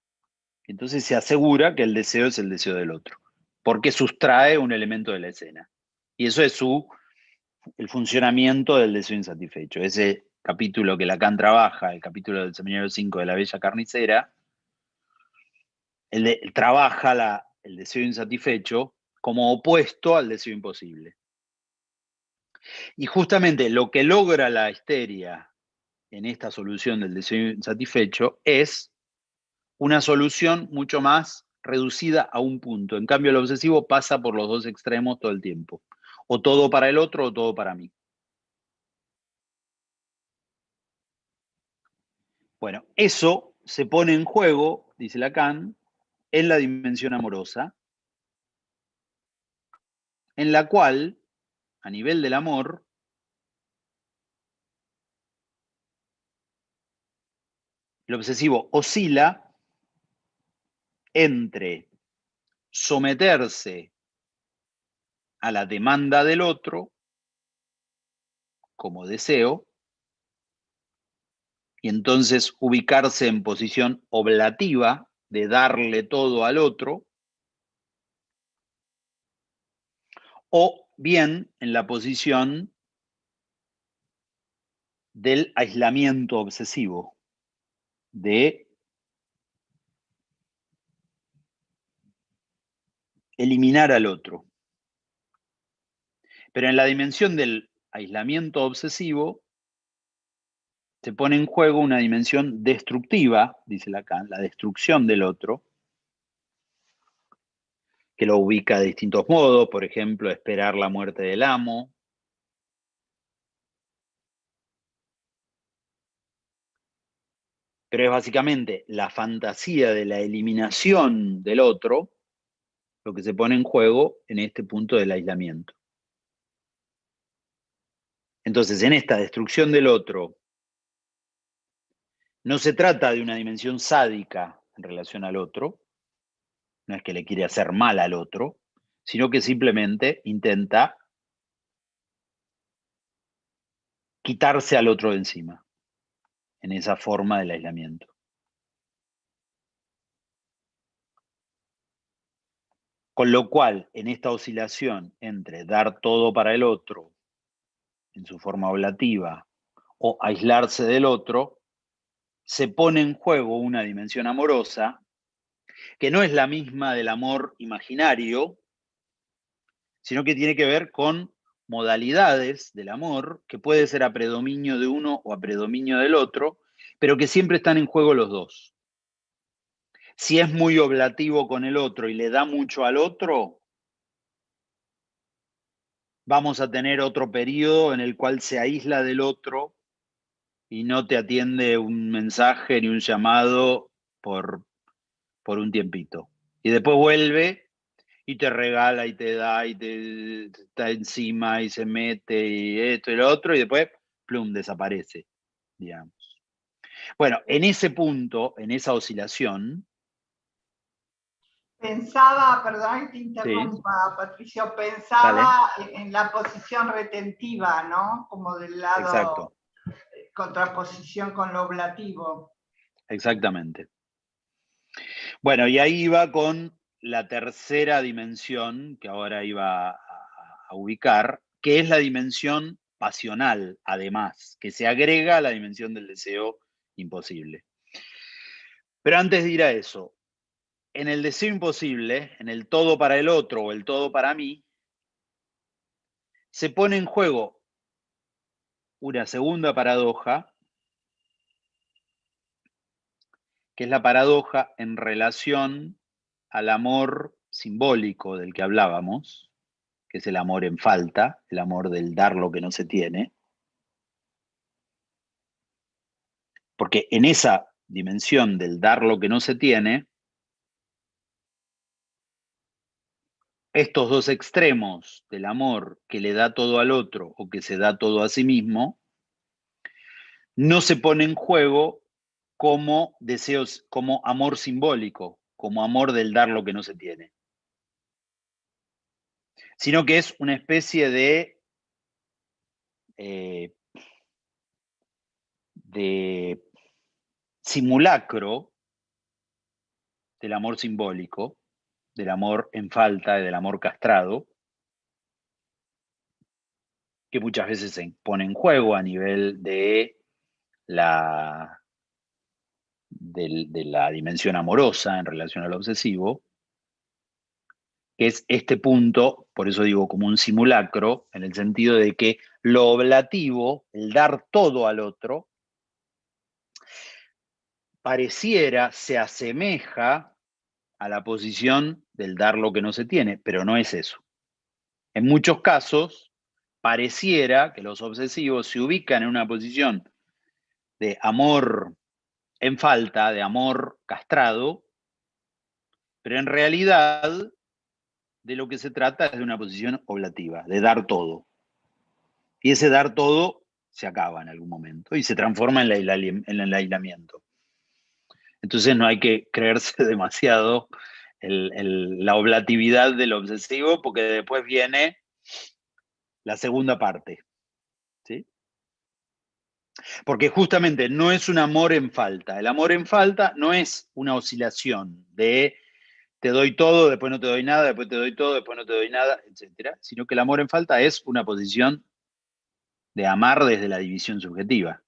Entonces se asegura que el deseo es el deseo del otro, porque sustrae un elemento de la escena. Y eso es el funcionamiento del deseo insatisfecho. Ese capítulo que Lacan trabaja, el capítulo del seminario 5 de la Bella Carnicera, trabaja el deseo insatisfecho como opuesto al deseo imposible. Y justamente lo que logra la histeria en esta solución del deseo insatisfecho es una solución mucho más reducida a un punto. En cambio, el obsesivo pasa por los dos extremos todo el tiempo. O todo para el otro o todo para mí. Bueno, eso se pone en juego, dice Lacan, en la dimensión amorosa, en la cual, a nivel del amor, el obsesivo oscila entre someterse a la demanda del otro como deseo y entonces ubicarse en posición oblativa de darle todo al otro, o bien en la posición del aislamiento obsesivo, de eliminar al otro. Pero en la dimensión del aislamiento obsesivo se pone en juego una dimensión destructiva, dice Lacan, la destrucción del otro, que lo ubica de distintos modos, por ejemplo, esperar la muerte del amo. Pero es básicamente la fantasía de la eliminación del otro lo que se pone en juego en este punto del aislamiento. Entonces, en esta destrucción del otro, no se trata de una dimensión sádica en relación al otro, no es que le quiere hacer mal al otro, sino que simplemente intenta quitarse al otro de encima, en esa forma del aislamiento. Con lo cual, en esta oscilación entre dar todo para el otro, en su forma oblativa, o aislarse del otro, se pone en juego una dimensión amorosa que no es la misma del amor imaginario, sino que tiene que ver con modalidades del amor, que puede ser a predominio de uno o a predominio del otro, pero que siempre están en juego los dos. Si es muy oblativo con el otro y le da mucho al otro, vamos a tener otro periodo en el cual se aísla del otro y no te atiende un mensaje ni un llamado por un tiempito. Y después vuelve y te regala y te da y te está encima y se mete y esto y lo otro y después, plum, desaparece, digamos. Bueno, en ese punto, en esa oscilación...
Pensaba, perdón que te interrumpa, sí. Patricio, pensaba en la posición retentiva, ¿no? Como del lado... Exacto. Contraposición con lo oblativo.
Exactamente. Bueno, y ahí iba con la tercera dimensión que ahora iba a ubicar, que es la dimensión pasional, además, que se agrega a la dimensión del deseo imposible. Pero antes de ir a eso, en el deseo imposible, en el todo para el otro o el todo para mí, se pone en juego una segunda paradoja, que es la paradoja en relación al amor simbólico del que hablábamos, que es el amor en falta, el amor del dar lo que no se tiene. Porque en esa dimensión del dar lo que no se tiene, estos dos extremos del amor que le da todo al otro o que se da todo a sí mismo, no se pone en juego como deseos, como amor simbólico, como amor del dar lo que no se tiene, sino que es una especie de simulacro del amor simbólico, del amor en falta y del amor castrado, que muchas veces se pone en juego a nivel de la dimensión amorosa en relación al obsesivo, que es este punto, por eso digo como un simulacro, en el sentido de que lo oblativo, el dar todo al otro, pareciera, se asemeja a la posición del dar lo que no se tiene, pero no es eso. En muchos casos, pareciera que los obsesivos se ubican en una posición de amor en falta, de amor castrado, pero en realidad de lo que se trata es de una posición oblativa, de dar todo. Y ese dar todo se acaba en algún momento y se transforma en el aislamiento. Entonces no hay que creerse demasiado la oblatividad del obsesivo, porque después viene la segunda parte, ¿sí? Porque justamente no es un amor en falta. El amor en falta no es una oscilación de te doy todo, después no te doy nada, después te doy todo, después no te doy nada, etc. Sino que el amor en falta es una posición de amar desde la división subjetiva.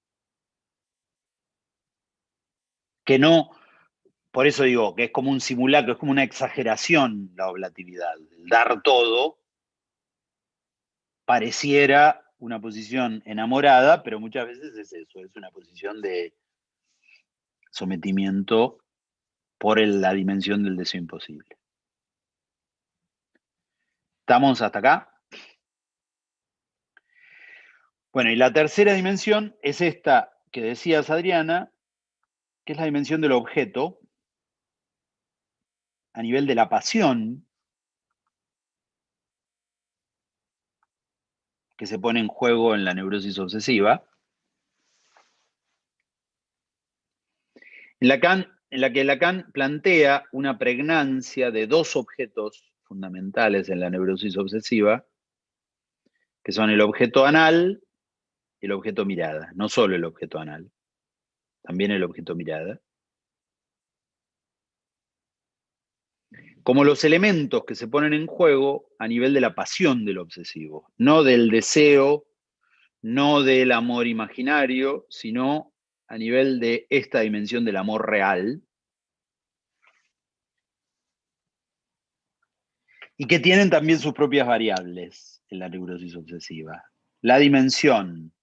Que no, por eso digo que es como un simulacro, es como una exageración la oblatividad. El dar todo pareciera una posición enamorada, pero muchas veces es eso, es una posición de sometimiento por la dimensión del deseo imposible. ¿Estamos hasta acá? Bueno, y la tercera dimensión es esta que decías, Adriana, que es la dimensión del objeto a nivel de la pasión que se pone en juego en la neurosis obsesiva, en la que Lacan plantea una pregnancia de dos objetos fundamentales en la neurosis obsesiva, que son el objeto anal y el objeto mirada. No solo el objeto anal, también el objeto mirada. Como los elementos que se ponen en juego a nivel de la pasión del obsesivo, no del deseo, no del amor imaginario, sino a nivel de esta dimensión del amor real, y que tienen también sus propias variables en la neurosis obsesiva. La dimensión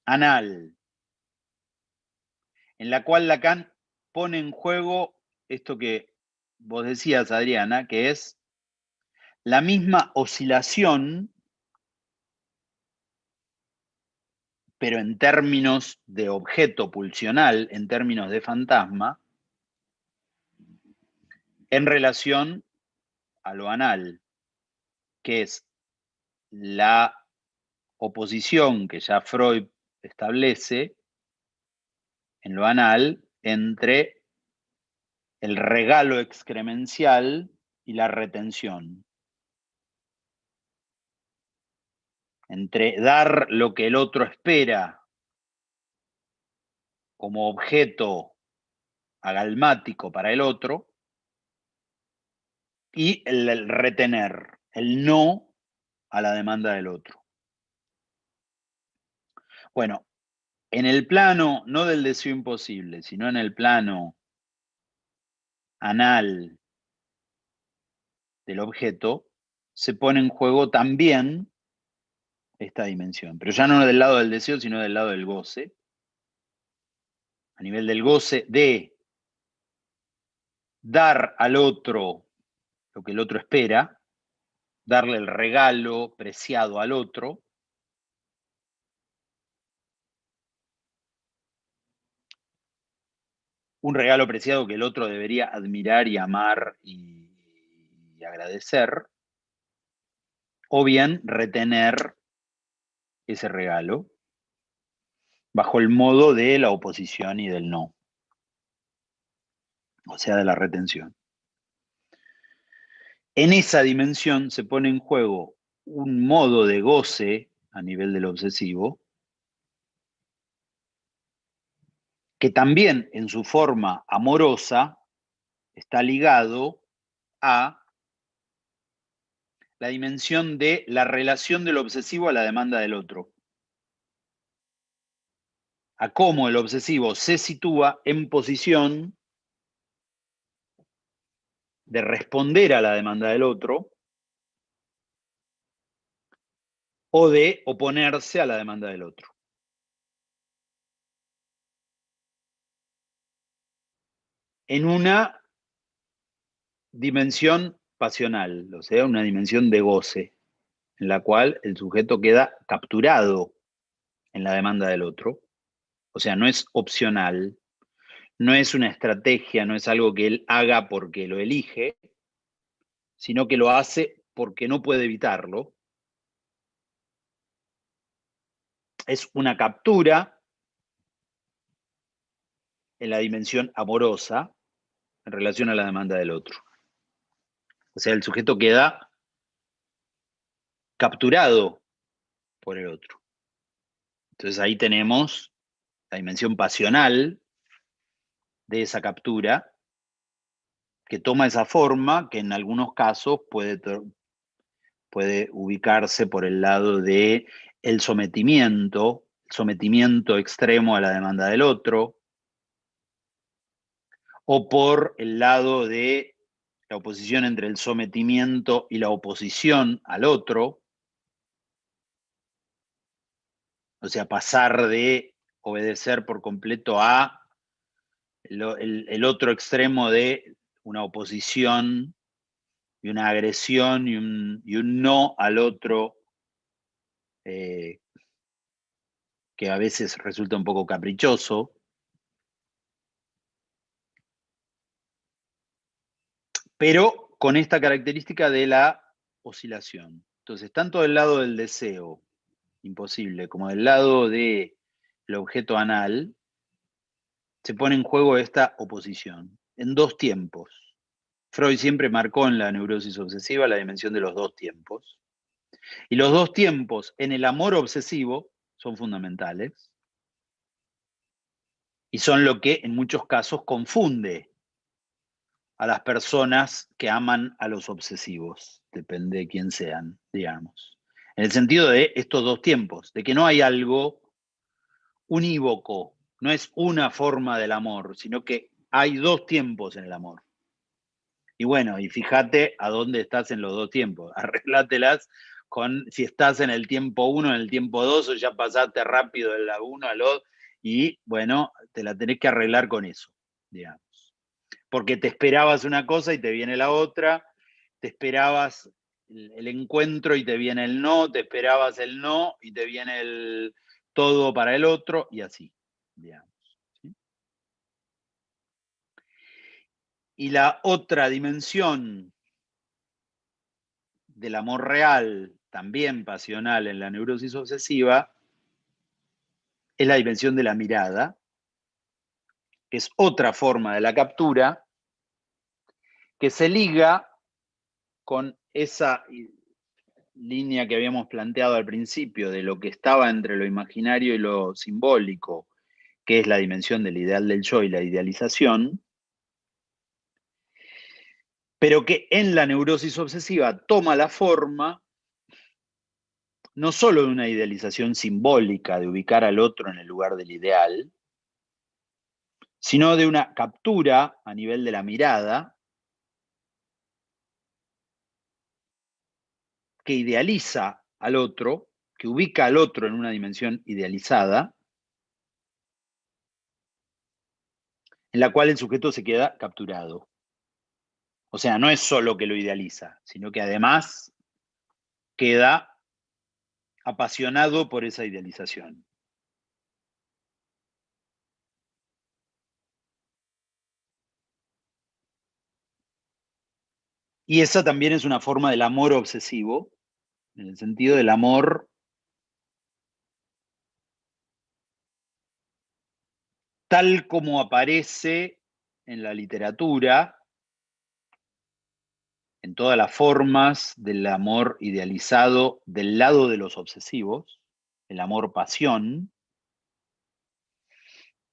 anal, en la cual Lacan pone en juego esto que vos decías, Adriana, que es la misma oscilación, pero en términos de objeto pulsional, en términos de fantasma, en relación a lo anal, que es la oposición que ya Freud establece en lo anal entre el regalo excremencial y la retención. Entre dar lo que el otro espera como objeto agalmático para el otro y el retener, el no a la demanda del otro. Bueno, en el plano no del deseo imposible, sino en el plano anal del objeto, se pone en juego también esta dimensión, pero ya no del lado del deseo, sino del lado del goce, a nivel del goce, de dar al otro lo que el otro espera, darle el regalo preciado al otro, un regalo preciado que el otro debería admirar y amar y agradecer, o bien retener ese regalo bajo el modo de la oposición y del no, o sea, de la retención. En esa dimensión se pone en juego un modo de goce a nivel del obsesivo, que también en su forma amorosa está ligado a la dimensión de la relación del obsesivo a la demanda del otro, a cómo el obsesivo se sitúa en posición de responder a la demanda del otro o de oponerse a la demanda del otro. En una dimensión pasional, o sea, una dimensión de goce, en la cual el sujeto queda capturado en la demanda del otro. O sea, no es opcional, no es una estrategia, no es algo que él haga porque lo elige, sino que lo hace porque no puede evitarlo. Es una captura en la dimensión amorosa en relación a la demanda del otro. O sea, el sujeto queda capturado por el otro. Entonces ahí tenemos la dimensión pasional de esa captura, que toma esa forma, que en algunos casos puede ubicarse por el lado de el sometimiento extremo a la demanda del otro, o por el lado de la oposición entre el sometimiento y la oposición al otro, o sea, pasar de obedecer por completo a el otro extremo de una oposición y una agresión y un no al otro, que a veces resulta un poco caprichoso. Pero con esta característica de la oscilación. Entonces, tanto del lado del deseo imposible como del lado del objeto anal, se pone en juego esta oposición en dos tiempos. Freud siempre marcó en la neurosis obsesiva la dimensión de los dos tiempos. Y los dos tiempos en el amor obsesivo son fundamentales y son lo que en muchos casos confunde a las personas que aman a los obsesivos, depende de quién sean, digamos. En el sentido de estos dos tiempos, de que no hay algo unívoco, no es una forma del amor, sino que hay dos tiempos en el amor. Y bueno, y fíjate a dónde estás en los dos tiempos, arreglátelas con si estás en el tiempo 1, en el tiempo 2, o ya pasaste rápido de la 1 al 2, y bueno, te la tenés que arreglar con eso, digamos. Porque te esperabas una cosa y te viene la otra, te esperabas el encuentro y te viene el no, te esperabas el no y te viene el todo para el otro, y así, digamos. ¿Sí? Y la otra dimensión del amor real, también pasional en la neurosis obsesiva, es la dimensión de la mirada, que es otra forma de la captura, que se liga con esa línea que habíamos planteado al principio de lo que estaba entre lo imaginario y lo simbólico, que es la dimensión del ideal del yo y la idealización, pero que en la neurosis obsesiva toma la forma no solo de una idealización simbólica de ubicar al otro en el lugar del ideal, sino de una captura a nivel de la mirada que idealiza al otro, que ubica al otro en una dimensión idealizada, en la cual el sujeto se queda capturado. O sea, no es solo que lo idealiza, sino que además queda apasionado por esa idealización. Y esa también es una forma del amor obsesivo, en el sentido del amor tal como aparece en la literatura, en todas las formas del amor idealizado del lado de los obsesivos, el amor pasión,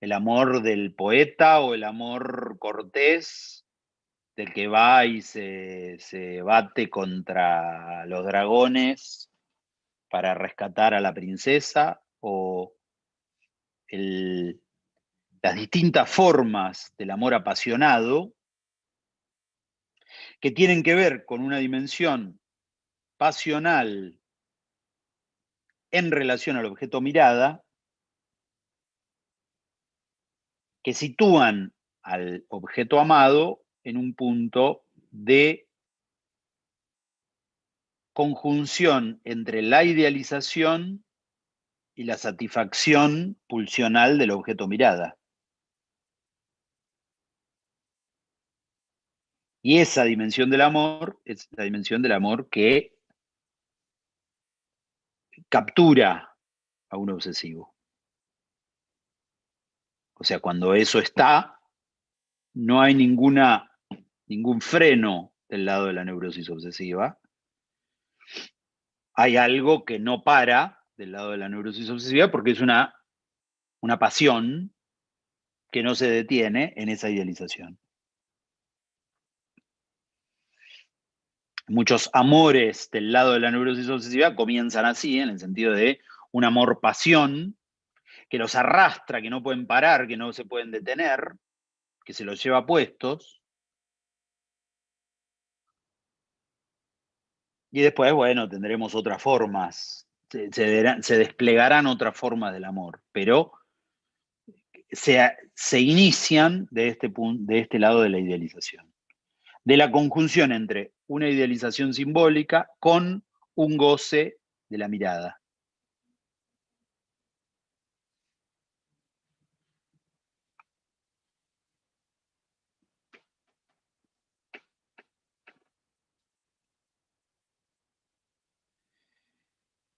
el amor del poeta o el amor cortés, del que va y se bate contra los dragones para rescatar a la princesa, o las distintas formas del amor apasionado que tienen que ver con una dimensión pasional en relación al objeto mirada, que sitúan al objeto amado en un punto de conjunción entre la idealización y la satisfacción pulsional del objeto mirada. Y esa dimensión del amor es la dimensión del amor que captura a un obsesivo. O sea, cuando eso está, no hay ningún freno del lado de la neurosis obsesiva. Hay algo que no para del lado de la neurosis obsesiva porque es una pasión que no se detiene en esa idealización. Muchos amores del lado de la neurosis obsesiva comienzan así, en el sentido de un amor-pasión que los arrastra, que no pueden parar, que no se pueden detener, que se los lleva puestos. Y después, bueno, tendremos otras formas, se desplegarán otras formas del amor, pero se inician de este lado de la idealización, de la conjunción entre una idealización simbólica con un goce de la mirada.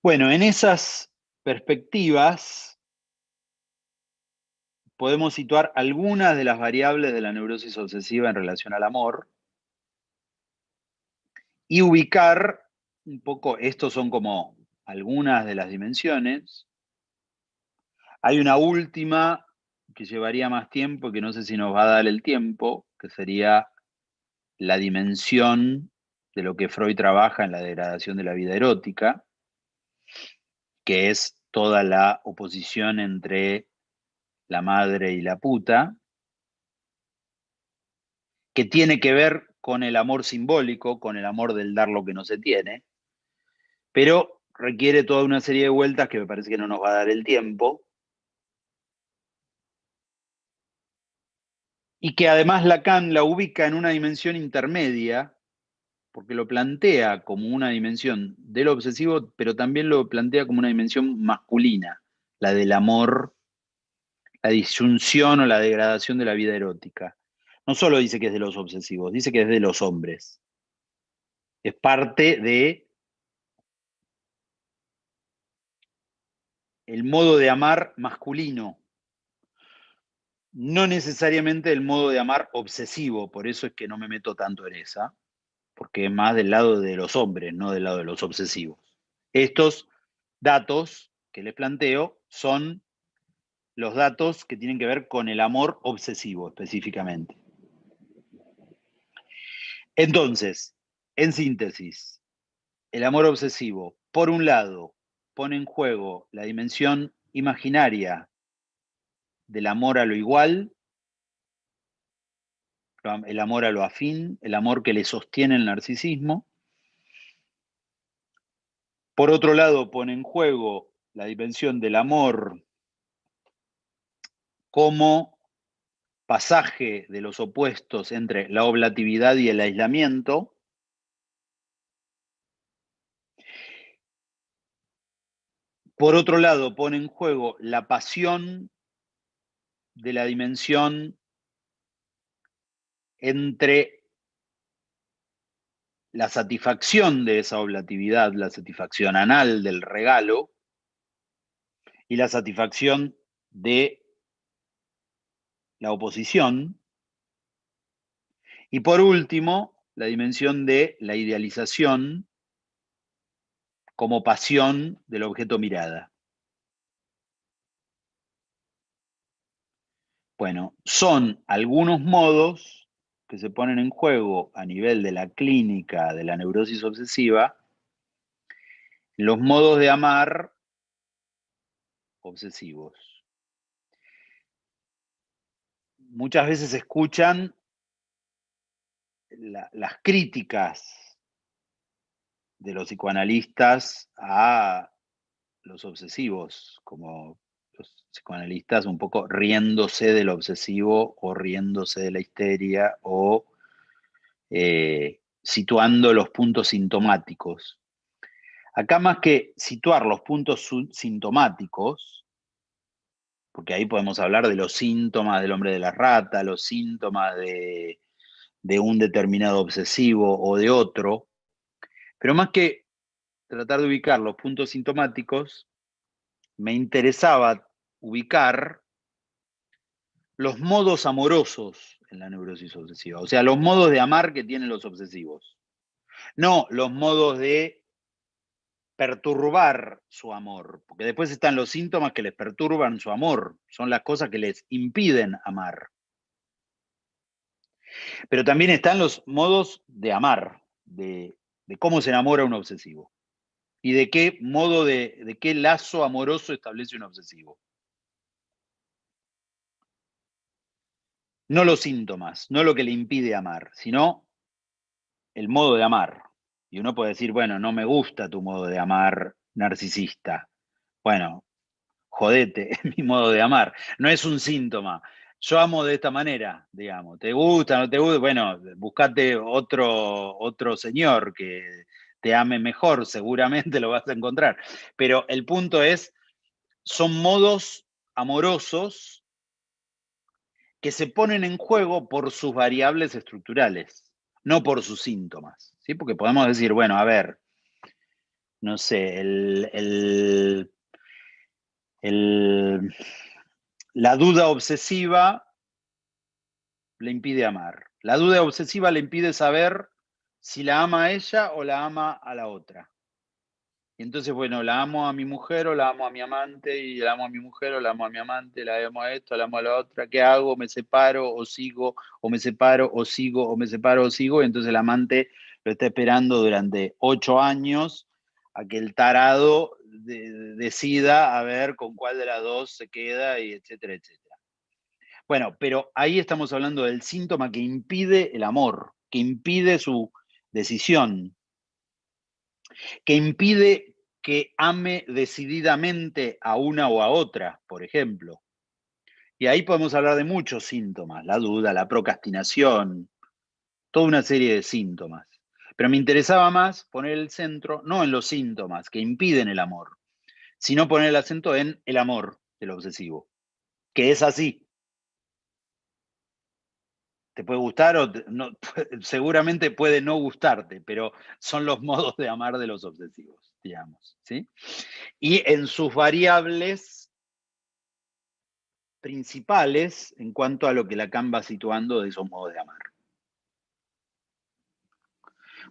Bueno, en esas perspectivas podemos situar algunas de las variables de la neurosis obsesiva en relación al amor y ubicar un poco, estos son como algunas de las dimensiones. Hay una última que llevaría más tiempo, que no sé si nos va a dar el tiempo, que sería la dimensión de lo que Freud trabaja en la degradación de la vida erótica, que es toda la oposición entre la madre y la puta, que tiene que ver con el amor simbólico, con el amor del dar lo que no se tiene, pero requiere toda una serie de vueltas que me parece que no nos va a dar el tiempo, y que además Lacan la ubica en una dimensión intermedia, porque lo plantea como una dimensión del obsesivo, pero también lo plantea como una dimensión masculina, la del amor, la disyunción o la degradación de la vida erótica. No solo dice que es de los obsesivos, dice que es de los hombres. Es parte de el modo de amar masculino, no necesariamente el modo de amar obsesivo, por eso es que no me meto tanto en esa, porque es más del lado de los hombres, no del lado de los obsesivos. Estos datos que les planteo son los datos que tienen que ver con el amor obsesivo específicamente. Entonces, en síntesis, el amor obsesivo, por un lado, pone en juego la dimensión imaginaria del amor a lo igual, el amor a lo afín, el amor que le sostiene el narcisismo. Por otro lado, pone en juego la dimensión del amor como pasaje de los opuestos entre la oblatividad y el aislamiento. Por otro lado, pone en juego la pasión de la dimensión entre la satisfacción de esa oblatividad, la satisfacción anal del regalo, y la satisfacción de la oposición. Y por último, la dimensión de la idealización como pasión del objeto mirada. Bueno, son algunos modos que se ponen en juego a nivel de la clínica de la neurosis obsesiva, los modos de amar obsesivos. Muchas veces escuchan las críticas de los psicoanalistas a los obsesivos, como los psicoanalistas un poco riéndose del obsesivo o riéndose de la histeria o situando los puntos sintomáticos. Acá, más que situar los puntos sintomáticos, porque ahí podemos hablar de los síntomas del hombre de la rata, los síntomas de un determinado obsesivo o de otro, pero más que tratar de ubicar los puntos sintomáticos, me interesaba ubicar los modos amorosos en la neurosis obsesiva, o sea, los modos de amar que tienen los obsesivos, no los modos de perturbar su amor, porque después están los síntomas que les perturban su amor, son las cosas que les impiden amar. Pero también están los modos de amar, de cómo se enamora un obsesivo y de qué modo, de qué lazo amoroso establece un obsesivo. No los síntomas, no lo que le impide amar, sino el modo de amar. Y uno puede decir, bueno, no me gusta tu modo de amar narcisista. Bueno, jodete, es mi modo de amar. No es un síntoma. Yo amo de esta manera, digamos. ¿Te gusta, no te gusta? Bueno, buscate otro señor que te ame mejor, seguramente lo vas a encontrar. Pero el punto es, son modos amorosos que se ponen en juego por sus variables estructurales, no por sus síntomas, ¿sí? Porque podemos decir, bueno, a ver, no sé, la duda obsesiva le impide amar. La duda obsesiva le impide saber si la ama a ella o la ama a la otra. Y entonces, bueno, la amo a mi mujer o la amo a mi amante, y la amo a mi mujer o la amo a mi amante, la amo a esto, la amo a la otra. ¿Qué hago? ¿Me separo o sigo? ¿O me separo o sigo? ¿O me separo o sigo? Y entonces el amante lo está esperando durante 8 años a que el tarado decida a ver con cuál de las dos se queda, y etcétera, etcétera. Bueno, pero ahí estamos hablando del síntoma que impide el amor, que impide su decisión, que impide que ame decididamente a una o a otra, por ejemplo. Y ahí podemos hablar de muchos síntomas, la duda, la procrastinación, toda una serie de síntomas. Pero me interesaba más poner el centro no en los síntomas que impiden el amor, sino poner el acento en el amor del obsesivo, que es así. Te puede gustar o no, seguramente puede no gustarte, pero son los modos de amar de los obsesivos, digamos, ¿sí? Y en sus variables principales en cuanto a lo que Lacan va situando de esos modos de amar.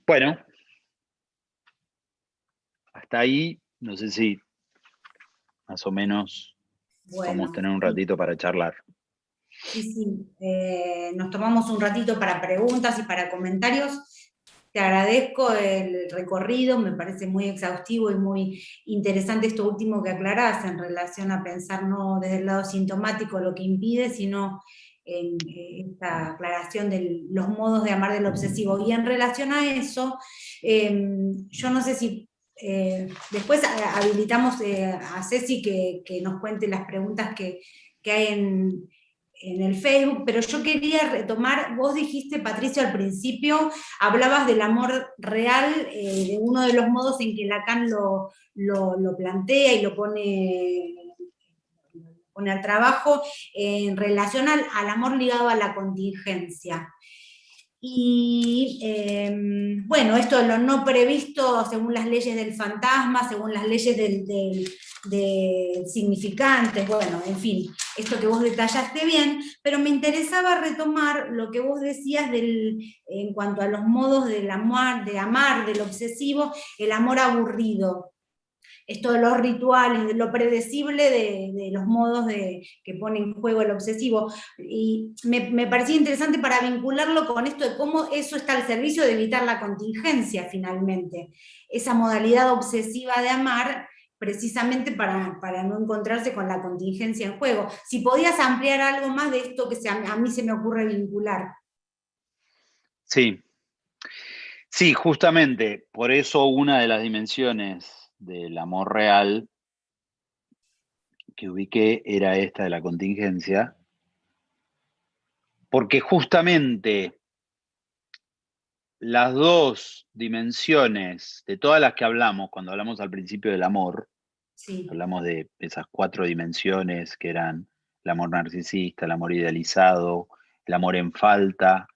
Bueno, hasta ahí, no sé si más o menos vamos a tener un ratito para charlar.
Sí, nos tomamos un ratito para preguntas y para comentarios. Te agradezco el recorrido, me parece muy exhaustivo y muy interesante esto último que aclarás en relación a pensar no desde el lado sintomático lo que impide, sino en esta aclaración de los modos de amar del obsesivo. Y en relación a eso, yo no sé si después habilitamos a Ceci que nos cuente las preguntas que hay en el Facebook, pero yo quería retomar, vos dijiste, Patricio, al principio, hablabas del amor real, de uno de los modos en que Lacan lo plantea y lo pone al trabajo en relación al amor ligado a la contingencia. Y bueno, esto de lo no previsto según las leyes del fantasma, según las leyes del significante, bueno, en fin, esto que vos detallaste bien, pero me interesaba retomar lo que vos decías en cuanto a los modos de amar, del obsesivo, el amor aburrido. Esto de los rituales, de lo predecible, de los modos que pone en juego el obsesivo. Y me parecía interesante para vincularlo con esto de cómo eso está al servicio de evitar la contingencia, finalmente. Esa modalidad obsesiva de amar, precisamente para no encontrarse con la contingencia en juego. Si podías ampliar algo más de esto que a mí se me ocurre vincular.
Sí. Sí, justamente, por eso una de las dimensiones del amor real que ubiqué era esta de la contingencia, porque justamente las dos dimensiones de todas las que hablamos, cuando hablamos al principio del amor,
sí,
hablamos de esas 4 dimensiones que eran el amor narcisista, el amor idealizado, el amor en falta,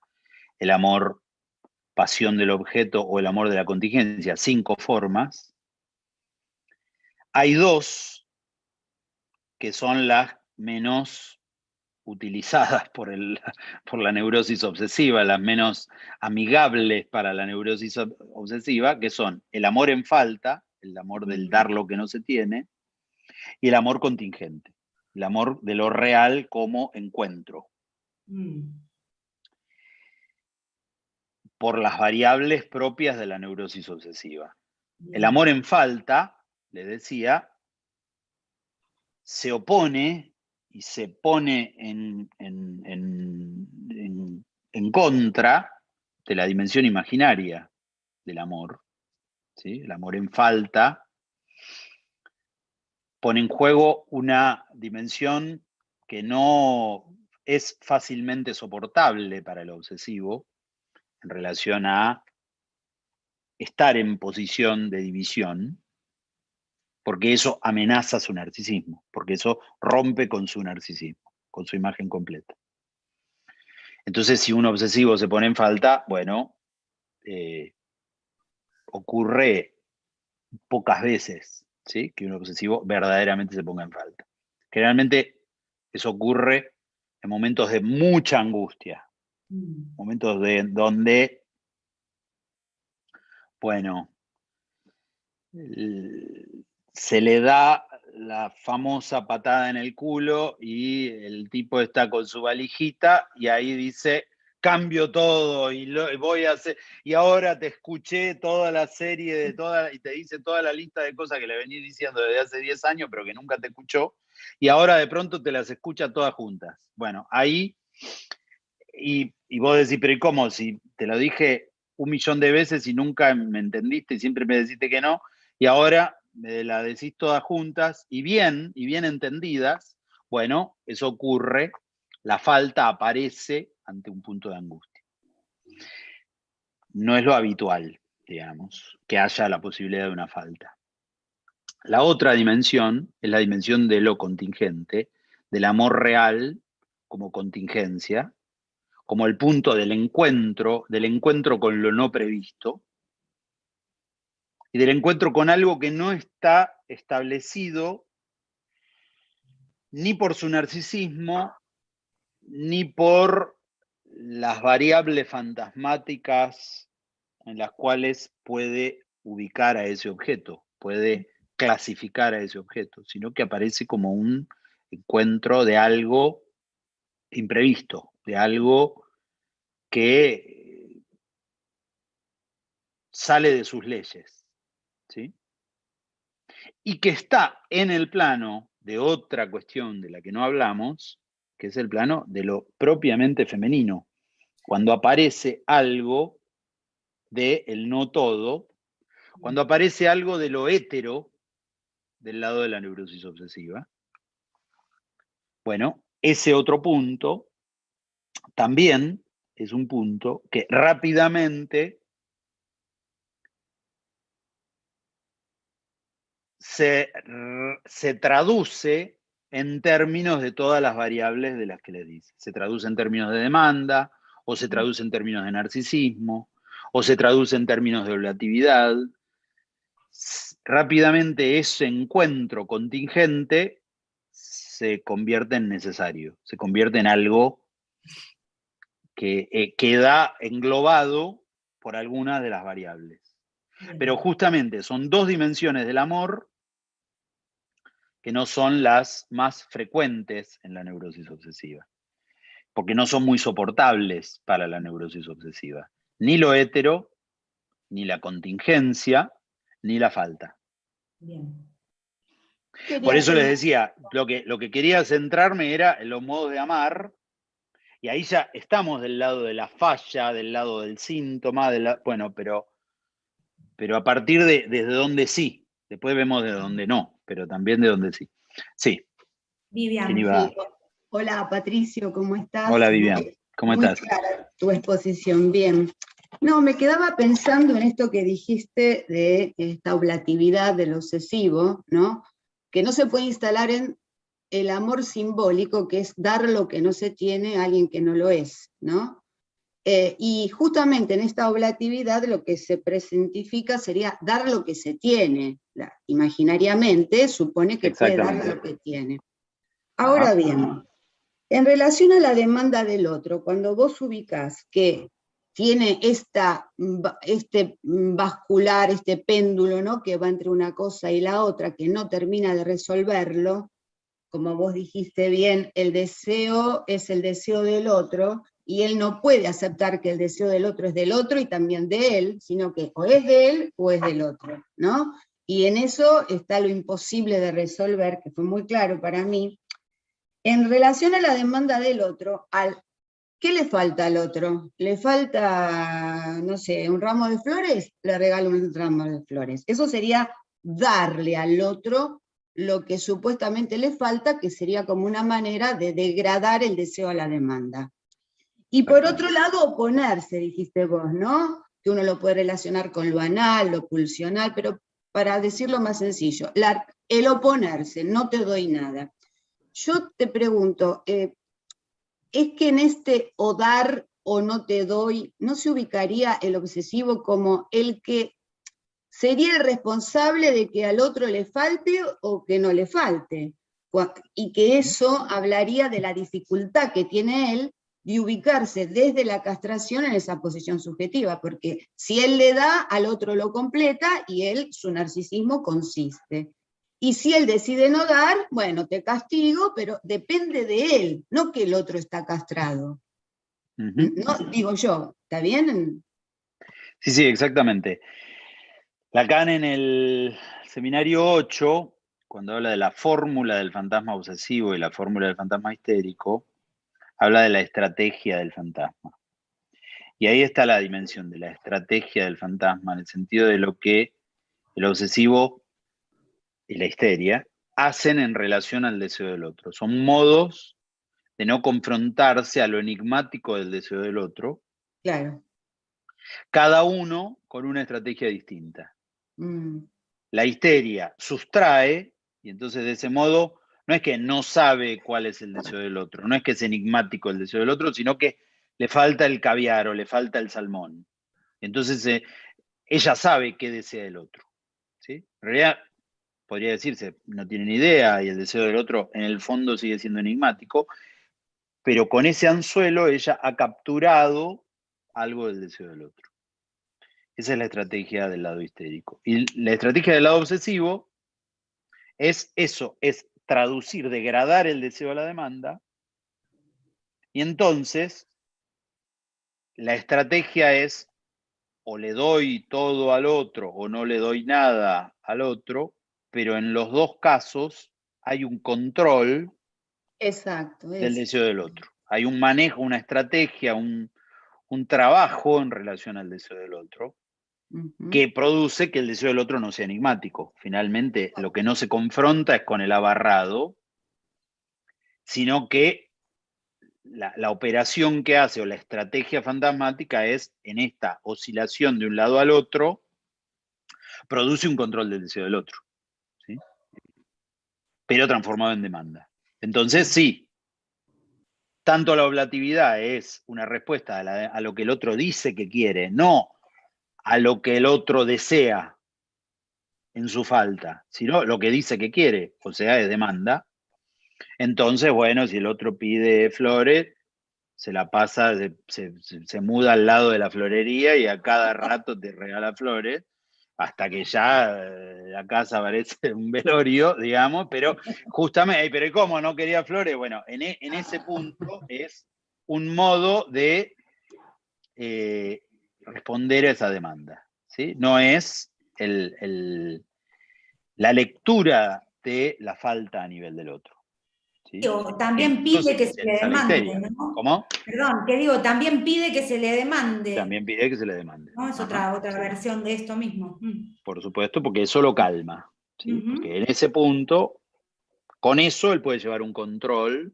el amor pasión del objeto o el amor de la contingencia, 5 formas. Hay 2 que son las menos utilizadas por la neurosis obsesiva, las menos amigables para la neurosis obsesiva, que son el amor en falta, el amor del dar lo que no se tiene, y el amor contingente, el amor de lo real como encuentro. Por las variables propias de la neurosis obsesiva. El amor en falta, les decía, se opone y se pone en contra de la dimensión imaginaria del amor. ¿Sí? El amor en falta pone en juego una dimensión que no es fácilmente soportable para el obsesivo en relación a estar en posición de división, porque eso amenaza su narcisismo, porque eso rompe con su narcisismo, con su imagen completa. Entonces, si un obsesivo se pone en falta, bueno, ocurre pocas veces, ¿sí?, que un obsesivo verdaderamente se ponga en falta. Generalmente eso ocurre en momentos de mucha angustia, momentos donde, bueno, se le da la famosa patada en el culo y el tipo está con su valijita y ahí dice, cambio todo y voy a hacer, y ahora te escuché toda la serie y te dice toda la lista de cosas que le venís diciendo desde hace 10 años, pero que nunca te escuchó, y ahora de pronto te las escucha todas juntas. Bueno, ahí, y vos decís, pero ¿y cómo? Si te lo dije 1.000.000 de veces y nunca me entendiste y siempre me deciste que no, y ahora me la decís todas juntas y bien entendidas, bueno, eso ocurre, la falta aparece ante un punto de angustia. No es lo habitual, digamos, que haya la posibilidad de una falta. La otra dimensión es la dimensión de lo contingente, del amor real como contingencia, como el punto del encuentro con lo no previsto, y del encuentro con algo que no está establecido ni por su narcisismo, ni por las variables fantasmáticas en las cuales puede ubicar a ese objeto, puede clasificar a ese objeto, sino que aparece como un encuentro de algo imprevisto, de algo que sale de sus leyes, ¿sí? Y que está en el plano de otra cuestión de la que no hablamos, que es el plano de lo propiamente femenino, cuando aparece algo del no todo, cuando aparece algo de lo hétero del lado de la neurosis obsesiva, bueno, ese otro punto también es un punto que rápidamente se traduce en términos de todas las variables de las que le dice. Se traduce en términos de demanda, o se traduce en términos de narcisismo, o se traduce en términos de oblatividad. Rápidamente ese encuentro contingente se convierte en necesario, se convierte en algo que queda englobado por algunas de las variables. Pero justamente son dos dimensiones del amor que no son las más frecuentes en la neurosis obsesiva, porque no son muy soportables para la neurosis obsesiva. Ni lo hetero, ni la contingencia, ni la falta.
Bien.
Por eso les decía, lo que quería centrarme era en los modos de amar, y ahí ya estamos del lado de la falla, del lado del síntoma, bueno, pero a partir de desde donde sí, después vemos de donde no, pero también de donde sí. Sí.
Vivian.
Sí. Hola Patricio, ¿cómo estás?
Hola Vivian, ¿cómo estás?
Muy clara tu exposición, bien. No, me quedaba pensando en esto que dijiste de esta oblatividad del obsesivo, ¿no? Que no se puede instalar en el amor simbólico, que es dar lo que no se tiene a alguien que no lo es, ¿no? Y justamente en esta oblatividad lo que se presentifica sería dar lo que se tiene. Imaginariamente supone que puede dar lo que tiene. Ahora bien, en relación a la demanda del otro, cuando vos ubicás que tiene este bascular, este péndulo, ¿no?, que va entre una cosa y la otra, que no termina de resolverlo, como vos dijiste bien, el deseo es el deseo del otro, y él no puede aceptar que el deseo del otro es del otro y también de él, sino que o es de él o es del otro, ¿no? Y en eso está lo imposible de resolver, que fue muy claro para mí. En relación a la demanda del otro, ¿qué le falta al otro? ¿Le falta, no sé, un ramo de flores? Le regalo un ramo de flores. Eso sería darle al otro lo que supuestamente le falta, que sería como una manera de degradar el deseo a la demanda. Y por otro lado, oponerse, dijiste vos, ¿no? Que uno lo puede relacionar con lo anal, lo pulsional, pero para decirlo más sencillo, el oponerse, no te doy nada. Yo te pregunto, ¿es que en este o dar o no te doy, no se ubicaría el obsesivo como el que sería el responsable de que al otro le falte o que no le falte? Y que eso hablaría de la dificultad que tiene él de ubicarse desde la castración en esa posición subjetiva, porque si él le da, al otro lo completa y él, su narcisismo consiste. Y si él decide no dar, bueno, te castigo, pero depende de él, no que el otro está castrado. No, digo yo, ¿está bien?
Sí, sí, exactamente. Lacan en el seminario 8, cuando habla de la fórmula del fantasma obsesivo y la fórmula del fantasma histérico, habla de la estrategia del fantasma. Y ahí está la dimensión de la estrategia del fantasma, en el sentido de lo que el obsesivo y la histeria hacen en relación al deseo del otro. Son modos de no confrontarse a lo enigmático del deseo del otro.
Claro.
Cada uno con una estrategia distinta. La histeria sustrae, y entonces de ese modo no es que no sabe cuál es el deseo del otro, no es que es enigmático el deseo del otro, sino que le falta el caviar o le falta el salmón. Entonces ella sabe qué desea el otro, ¿sí? En realidad, podría decirse, no tiene ni idea y el deseo del otro en el fondo sigue siendo enigmático, pero con ese anzuelo ella ha capturado algo del deseo del otro. Esa es la estrategia del lado histérico. Y la estrategia del lado obsesivo es eso, es traducir, degradar el deseo a la demanda, y entonces la estrategia es o le doy todo al otro o no le doy nada al otro, pero en los dos casos hay un control del deseo del otro. Hay un manejo, una estrategia, un trabajo en relación al deseo del otro, que produce que el deseo del otro no sea enigmático. Finalmente, lo que no se confronta es con el abarrado, sino que la operación que hace o la estrategia fantasmática es, en esta oscilación de un lado al otro, produce un control del deseo del otro, ¿sí? Pero transformado en demanda. Entonces, sí, tanto la oblatividad es una respuesta a lo que el otro dice que quiere, no a lo que el otro desea en su falta, sino lo que dice que quiere, o sea, es demanda. Entonces, bueno, si el otro pide flores, se la pasa, se muda al lado de la florería y a cada rato te regala flores, hasta que ya la casa parece un velorio, digamos, pero justamente, pero ¿cómo no quería flores? Bueno, en ese punto es un modo de responder a esa demanda, ¿sí? No es la lectura de la falta a nivel del otro. ¿Sí?
O también pide que se le demande, ¿no?
¿Cómo?
Perdón, ¿qué digo? También pide que se le demande.
También pide que se le demande.
¿No? Es otra versión de esto mismo.
Por supuesto, porque eso lo calma. ¿Sí? Porque en ese punto, con eso él puede llevar un control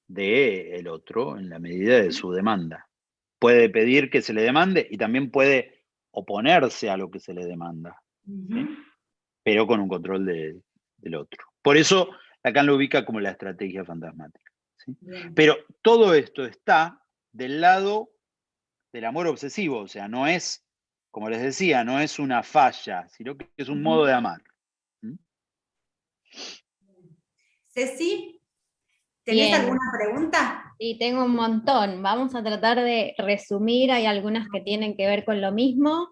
del otro en la medida de su demanda. Puede pedir que se le demande y también puede oponerse a lo que se le demanda, ¿sí? Pero con un control del otro. Por eso Lacan lo ubica como la estrategia fantasmática, ¿sí? Pero todo esto está del lado del amor obsesivo, o sea, no es, como les decía, no es una falla, sino que es un modo de amar.
Ceci, ¿tenés alguna pregunta?
Sí, tengo un montón. Vamos a tratar de resumir, hay algunas que tienen que ver con lo mismo.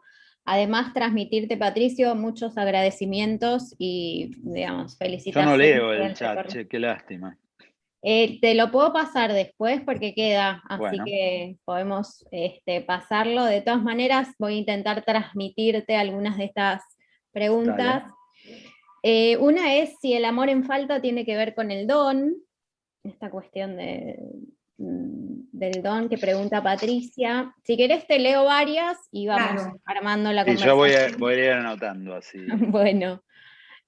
Además, transmitirte, Patricio, muchos agradecimientos y, digamos, felicitaciones.
Yo no leo el chat, che, qué lástima.
Te lo puedo pasar después porque queda, así
bueno,
que podemos pasarlo. De todas maneras, voy a intentar transmitirte algunas de estas preguntas. Una es si el amor en falta tiene que ver con el don, esta cuestión del don que pregunta Patricia. Si querés te leo varias y vamos armando la conversación.
Yo voy a ir anotando así.
Bueno,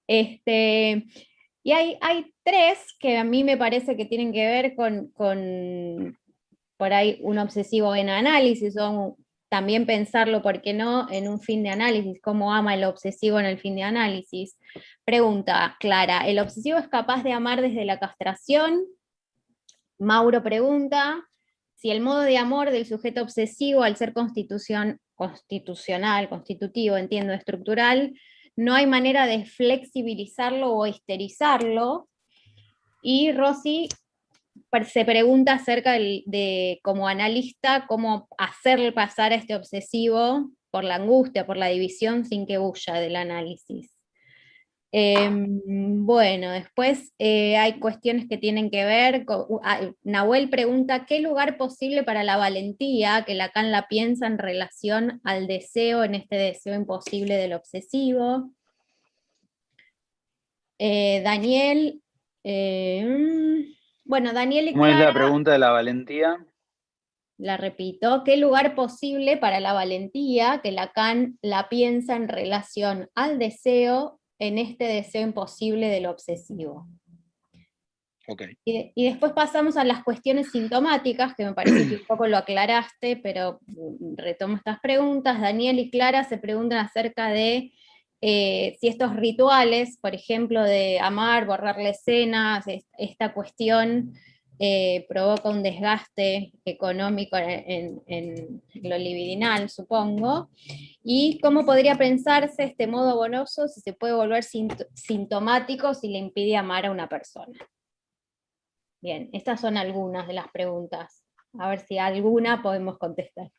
y hay tres que a mí me parece que tienen que ver con por ahí un obsesivo en análisis, o también pensarlo, ¿por qué no?, en un fin de análisis, cómo ama el obsesivo en el fin de análisis. Pregunta Clara, ¿el obsesivo es capaz de amar desde la castración? Mauro pregunta si el modo de amor del sujeto obsesivo, al ser constitutivo, entiendo, estructural, no hay manera de flexibilizarlo o esterizarlo. Y Rosy se pregunta acerca de como analista, cómo hacerle pasar a este obsesivo por la angustia, por la división, sin que huya del análisis. Bueno, después hay cuestiones que tienen que ver con, Nahuel pregunta, ¿qué lugar posible para la valentía que Lacan la piensa en relación al deseo, en este deseo imposible del obsesivo? Daniel, bueno, Daniel y
¿Cómo
Clara,
es la pregunta de la valentía?
La repito, ¿qué lugar posible para la valentía que Lacan la piensa en relación al deseo, en este deseo imposible del obsesivo?
Okay.
Y después pasamos a las cuestiones sintomáticas, que me parece que un poco lo aclaraste, pero retomo estas preguntas. Daniel y Clara se preguntan acerca de si estos rituales, por ejemplo, de amar, borrarle escenas, esta cuestión provoca un desgaste económico en lo libidinal, supongo, y cómo podría pensarse este modo bonoso si se puede volver sintomático si le impide amar a una persona. Bien, estas son algunas de las preguntas. A ver si alguna podemos contestar.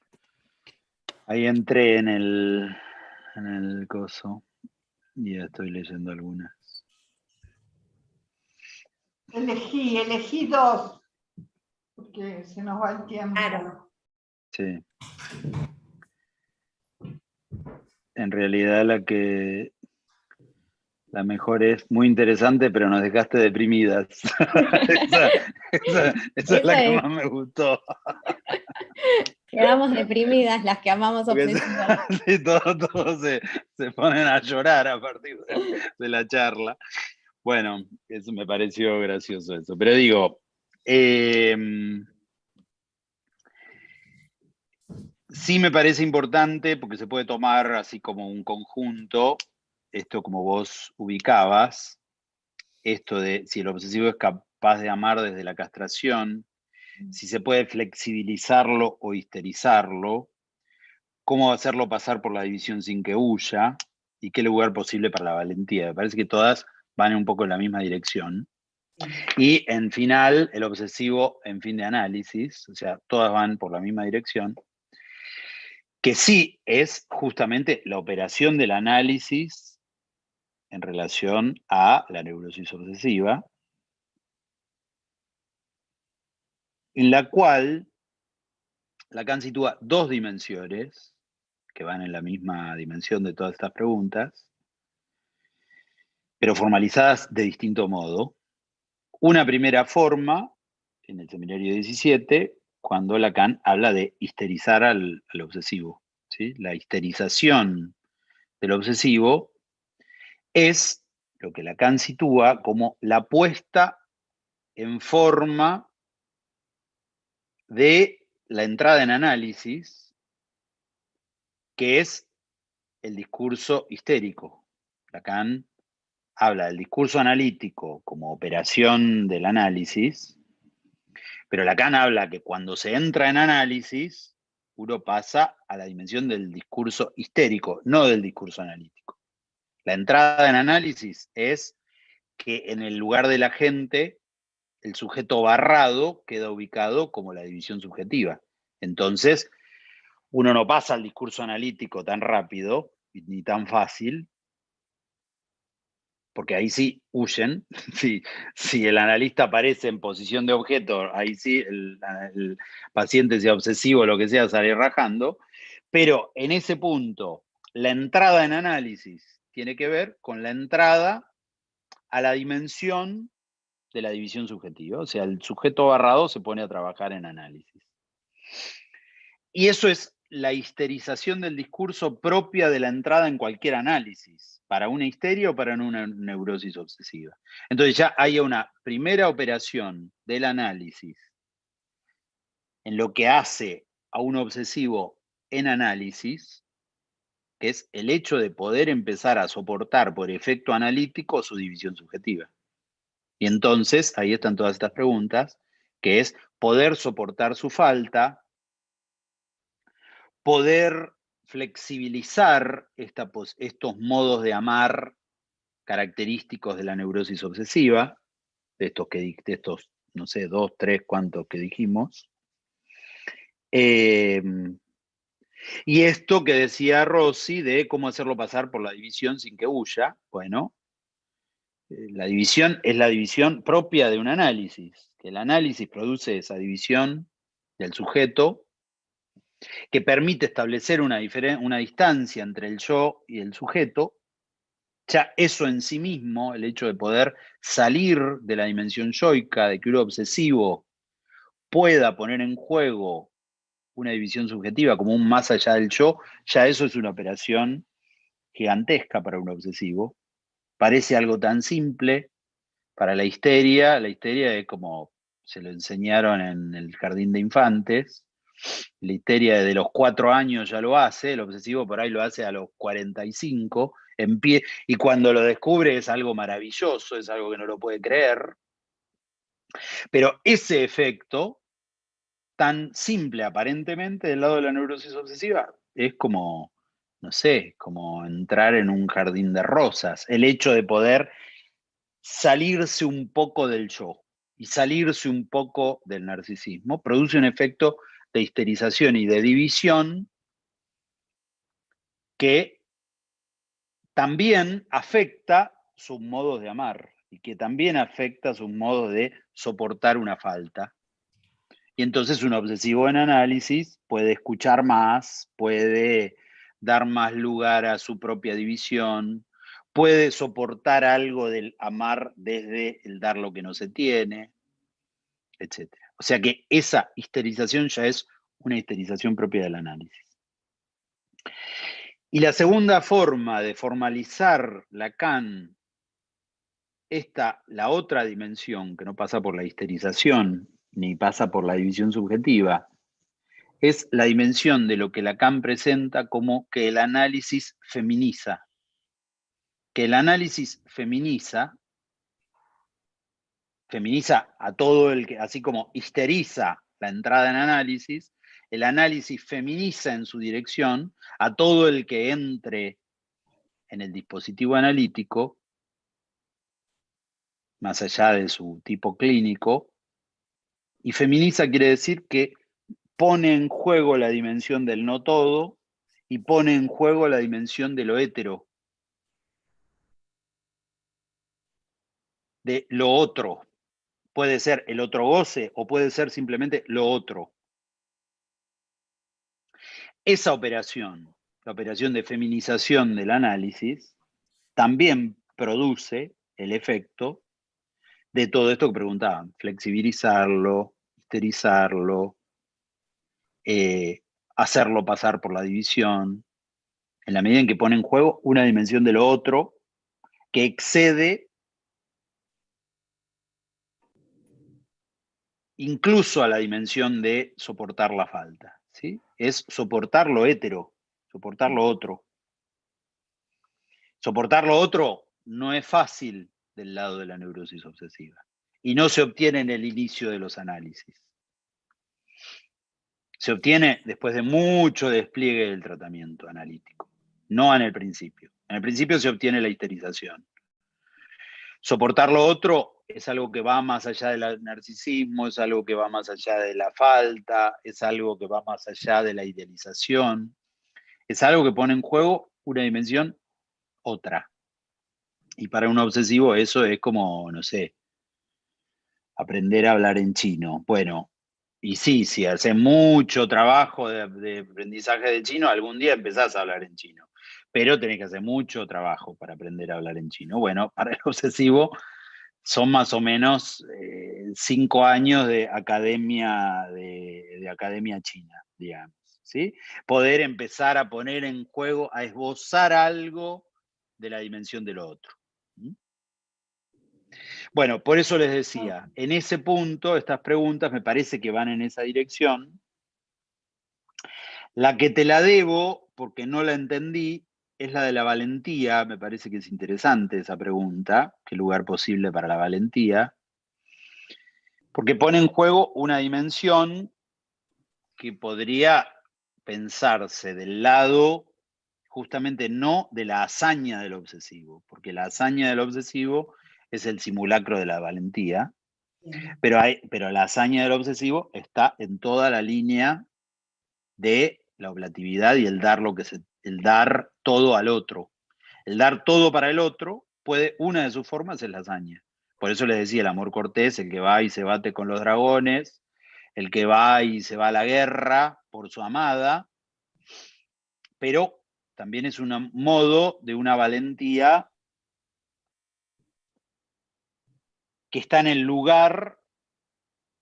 Ahí entré en el coso y ya estoy leyendo algunas.
Elegí dos, porque se nos va el tiempo.
Claro.
Sí. En realidad la mejor es muy interesante, pero nos dejaste deprimidas. esa es la que más me gustó.
Quedamos deprimidas las que amamos obsesivas.
Sí, todos se ponen a llorar a partir de la charla. Bueno, eso me pareció gracioso eso. Pero digo, Sí me parece importante, porque se puede tomar así como un conjunto, esto como vos ubicabas, esto de si el obsesivo es capaz de amar desde la castración, si se puede flexibilizarlo o histerizarlo, cómo hacerlo pasar por la división sin que huya, y qué lugar posible para la valentía. Me parece que todas van un poco en la misma dirección. Y en final, el obsesivo en fin de análisis, o sea, todas van por la misma dirección, que sí es justamente la operación del análisis en relación a la neurosis obsesiva, en la cual Lacan sitúa dos dimensiones que van en la misma dimensión de todas estas preguntas, pero formalizadas de distinto modo. Una primera forma, en el seminario 17, cuando Lacan habla de histerizar al obsesivo, ¿sí? La histerización del obsesivo es lo que Lacan sitúa como la puesta en forma de la entrada en análisis, que es el discurso histérico. Lacan habla del discurso analítico como operación del análisis, pero Lacan habla que cuando se entra en análisis, uno pasa a la dimensión del discurso histérico, no del discurso analítico. La entrada en análisis es que en el lugar del agente, el sujeto barrado queda ubicado como la división subjetiva. Entonces, uno no pasa al discurso analítico tan rápido ni tan fácil, porque ahí sí huyen. Si el analista aparece en posición de objeto, ahí sí el paciente, sea obsesivo o lo que sea, sale rajando. Pero en ese punto, la entrada en análisis tiene que ver con la entrada a la dimensión de la división subjetiva. O sea, el sujeto barrado se pone a trabajar en análisis. Y eso es la histerización del discurso propia de la entrada en cualquier análisis, para una histeria o para una neurosis obsesiva. Entonces ya hay una primera operación del análisis en lo que hace a un obsesivo en análisis, que es el hecho de poder empezar a soportar por efecto analítico su división subjetiva. Y entonces, ahí están todas estas preguntas, que es poder soportar su falta, poder flexibilizar estos modos de amar característicos de la neurosis obsesiva, de estos, no sé, 2, 3, cuántos que dijimos. Y esto que decía Rossi de cómo hacerlo pasar por la división sin que huya, bueno, la división es la división propia de un análisis, que el análisis produce esa división del sujeto que permite establecer una distancia entre el yo y el sujeto. Ya eso en sí mismo, el hecho de poder salir de la dimensión yoica, de que un obsesivo pueda poner en juego una división subjetiva como un más allá del yo, ya eso es una operación gigantesca para un obsesivo. Parece algo tan simple. Para la histeria es como se lo enseñaron en el jardín de infantes. La histeria de los 4 años ya lo hace, el obsesivo por ahí lo hace a los 45, en pie, y cuando lo descubre es algo maravilloso, es algo que no lo puede creer. Pero ese efecto, tan simple aparentemente del lado de la neurosis obsesiva, es como, no sé, como entrar en un jardín de rosas. El hecho de poder salirse un poco del yo y salirse un poco del narcisismo produce un efecto de histerización y de división que también afecta sus modos de amar y que también afecta sus modos de soportar una falta. Y entonces un obsesivo en análisis puede escuchar más, puede dar más lugar a su propia división, puede soportar algo del amar desde el dar lo que no se tiene, etc. O sea que esa histerización ya es una histerización propia del análisis. Y la segunda forma de formalizar Lacan la otra dimensión que no pasa por la histerización ni pasa por la división subjetiva. Es la dimensión de lo que Lacan presenta como que el análisis feminiza. Que el análisis feminiza a todo el que, así como histeriza la entrada en análisis, el análisis feminiza en su dirección a todo el que entre en el dispositivo analítico, más allá de su tipo clínico, y feminiza quiere decir que pone en juego la dimensión del no todo y pone en juego la dimensión de lo hétero, de lo otro. Puede ser el otro goce o puede ser simplemente lo otro. Esa operación, la operación de feminización del análisis, también produce el efecto de todo esto que preguntaban, flexibilizarlo, histerizarlo, hacerlo pasar por la división, en la medida en que pone en juego una dimensión de lo otro que excede incluso a la dimensión de soportar la falta, ¿sí? Es soportar lo hétero, soportar lo otro. Soportar lo otro no es fácil del lado de la neurosis obsesiva y no se obtiene en el inicio de los análisis. Se obtiene después de mucho despliegue del tratamiento analítico, no en el principio. En el principio se obtiene la histerización. Soportar lo otro es algo que va más allá del narcisismo, es algo que va más allá de la falta, es algo que va más allá de la idealización, es algo que pone en juego una dimensión otra. Y para un obsesivo eso es como, no sé, aprender a hablar en chino. Bueno, y sí, si haces mucho trabajo de aprendizaje de chino, algún día empezás a hablar en chino. Pero tenés que hacer mucho trabajo para aprender a hablar en chino. Bueno, para el obsesivo son más o menos 5 años de academia, de academia china, digamos, ¿sí? Poder empezar a poner en juego, a esbozar algo de la dimensión del otro. Bueno, por eso les decía, en ese punto, estas preguntas me parece que van en esa dirección. La que te la debo, porque no la entendí, es la de la valentía. Me parece que es interesante esa pregunta. ¿Qué lugar posible para la valentía? Porque pone en juego una dimensión que podría pensarse del lado justamente no de la hazaña del obsesivo, porque la hazaña del obsesivo es el simulacro de la valentía, pero la hazaña del obsesivo está en toda la línea de la oblatividad y el dar todo al otro. El dar todo para el otro, una de sus formas es la hazaña. Por eso les decía, el amor cortés, el que va y se bate con los dragones, el que va y se va a la guerra por su amada, pero también es un modo de una valentía que está en el lugar,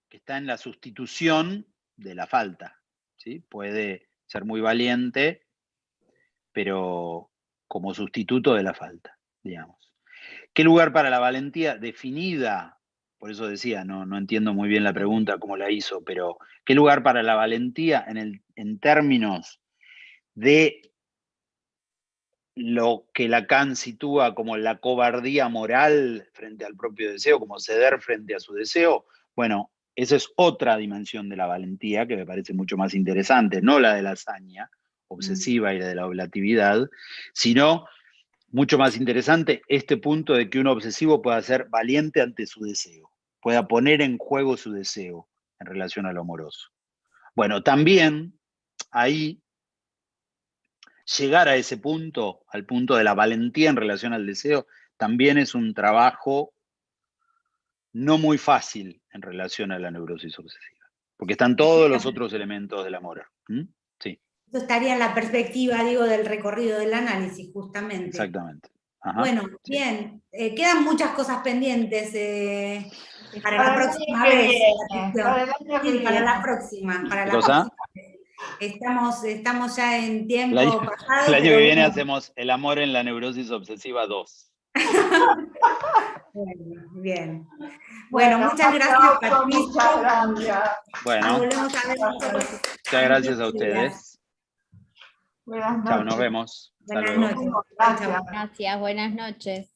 que está en la sustitución de la falta, ¿sí? Puede ser muy valiente, pero como sustituto de la falta, digamos. ¿Qué lugar para la valentía definida? Por eso decía, no entiendo muy bien la pregunta, cómo la hizo, pero ¿qué lugar para la valentía en términos de lo que Lacan sitúa como la cobardía moral frente al propio deseo, como ceder frente a su deseo? Bueno, esa es otra dimensión de la valentía que me parece mucho más interesante, no la de la hazaña obsesiva y la de la oblatividad, sino mucho más interesante este punto de que un obsesivo pueda ser valiente ante su deseo, pueda poner en juego su deseo en relación a lo amoroso. Bueno, también ahí llegar a ese punto, al punto de la valentía en relación al deseo, también es un trabajo no muy fácil en relación a la neurosis obsesiva, porque están todos los otros elementos del amor. Sí.
Eso estaría en la perspectiva, digo, del recorrido del análisis, justamente.
Exactamente. Ajá,
bueno, sí. Bien. Quedan muchas cosas pendientes para la próxima vez. Para la próxima. Estamos ya en tiempo pasado.
El año que viene hacemos El amor en la neurosis obsesiva 2.
Bueno, bien. Bueno, muchas gracias, Patricio.
Muchas gracias.
Bueno,
Nos volvemos a ver.
muchas gracias a ustedes.
Buenas noches.
Chao, nos vemos. Hasta
Buenas
luego.
noches.
Gracias.
Gracias, buenas noches.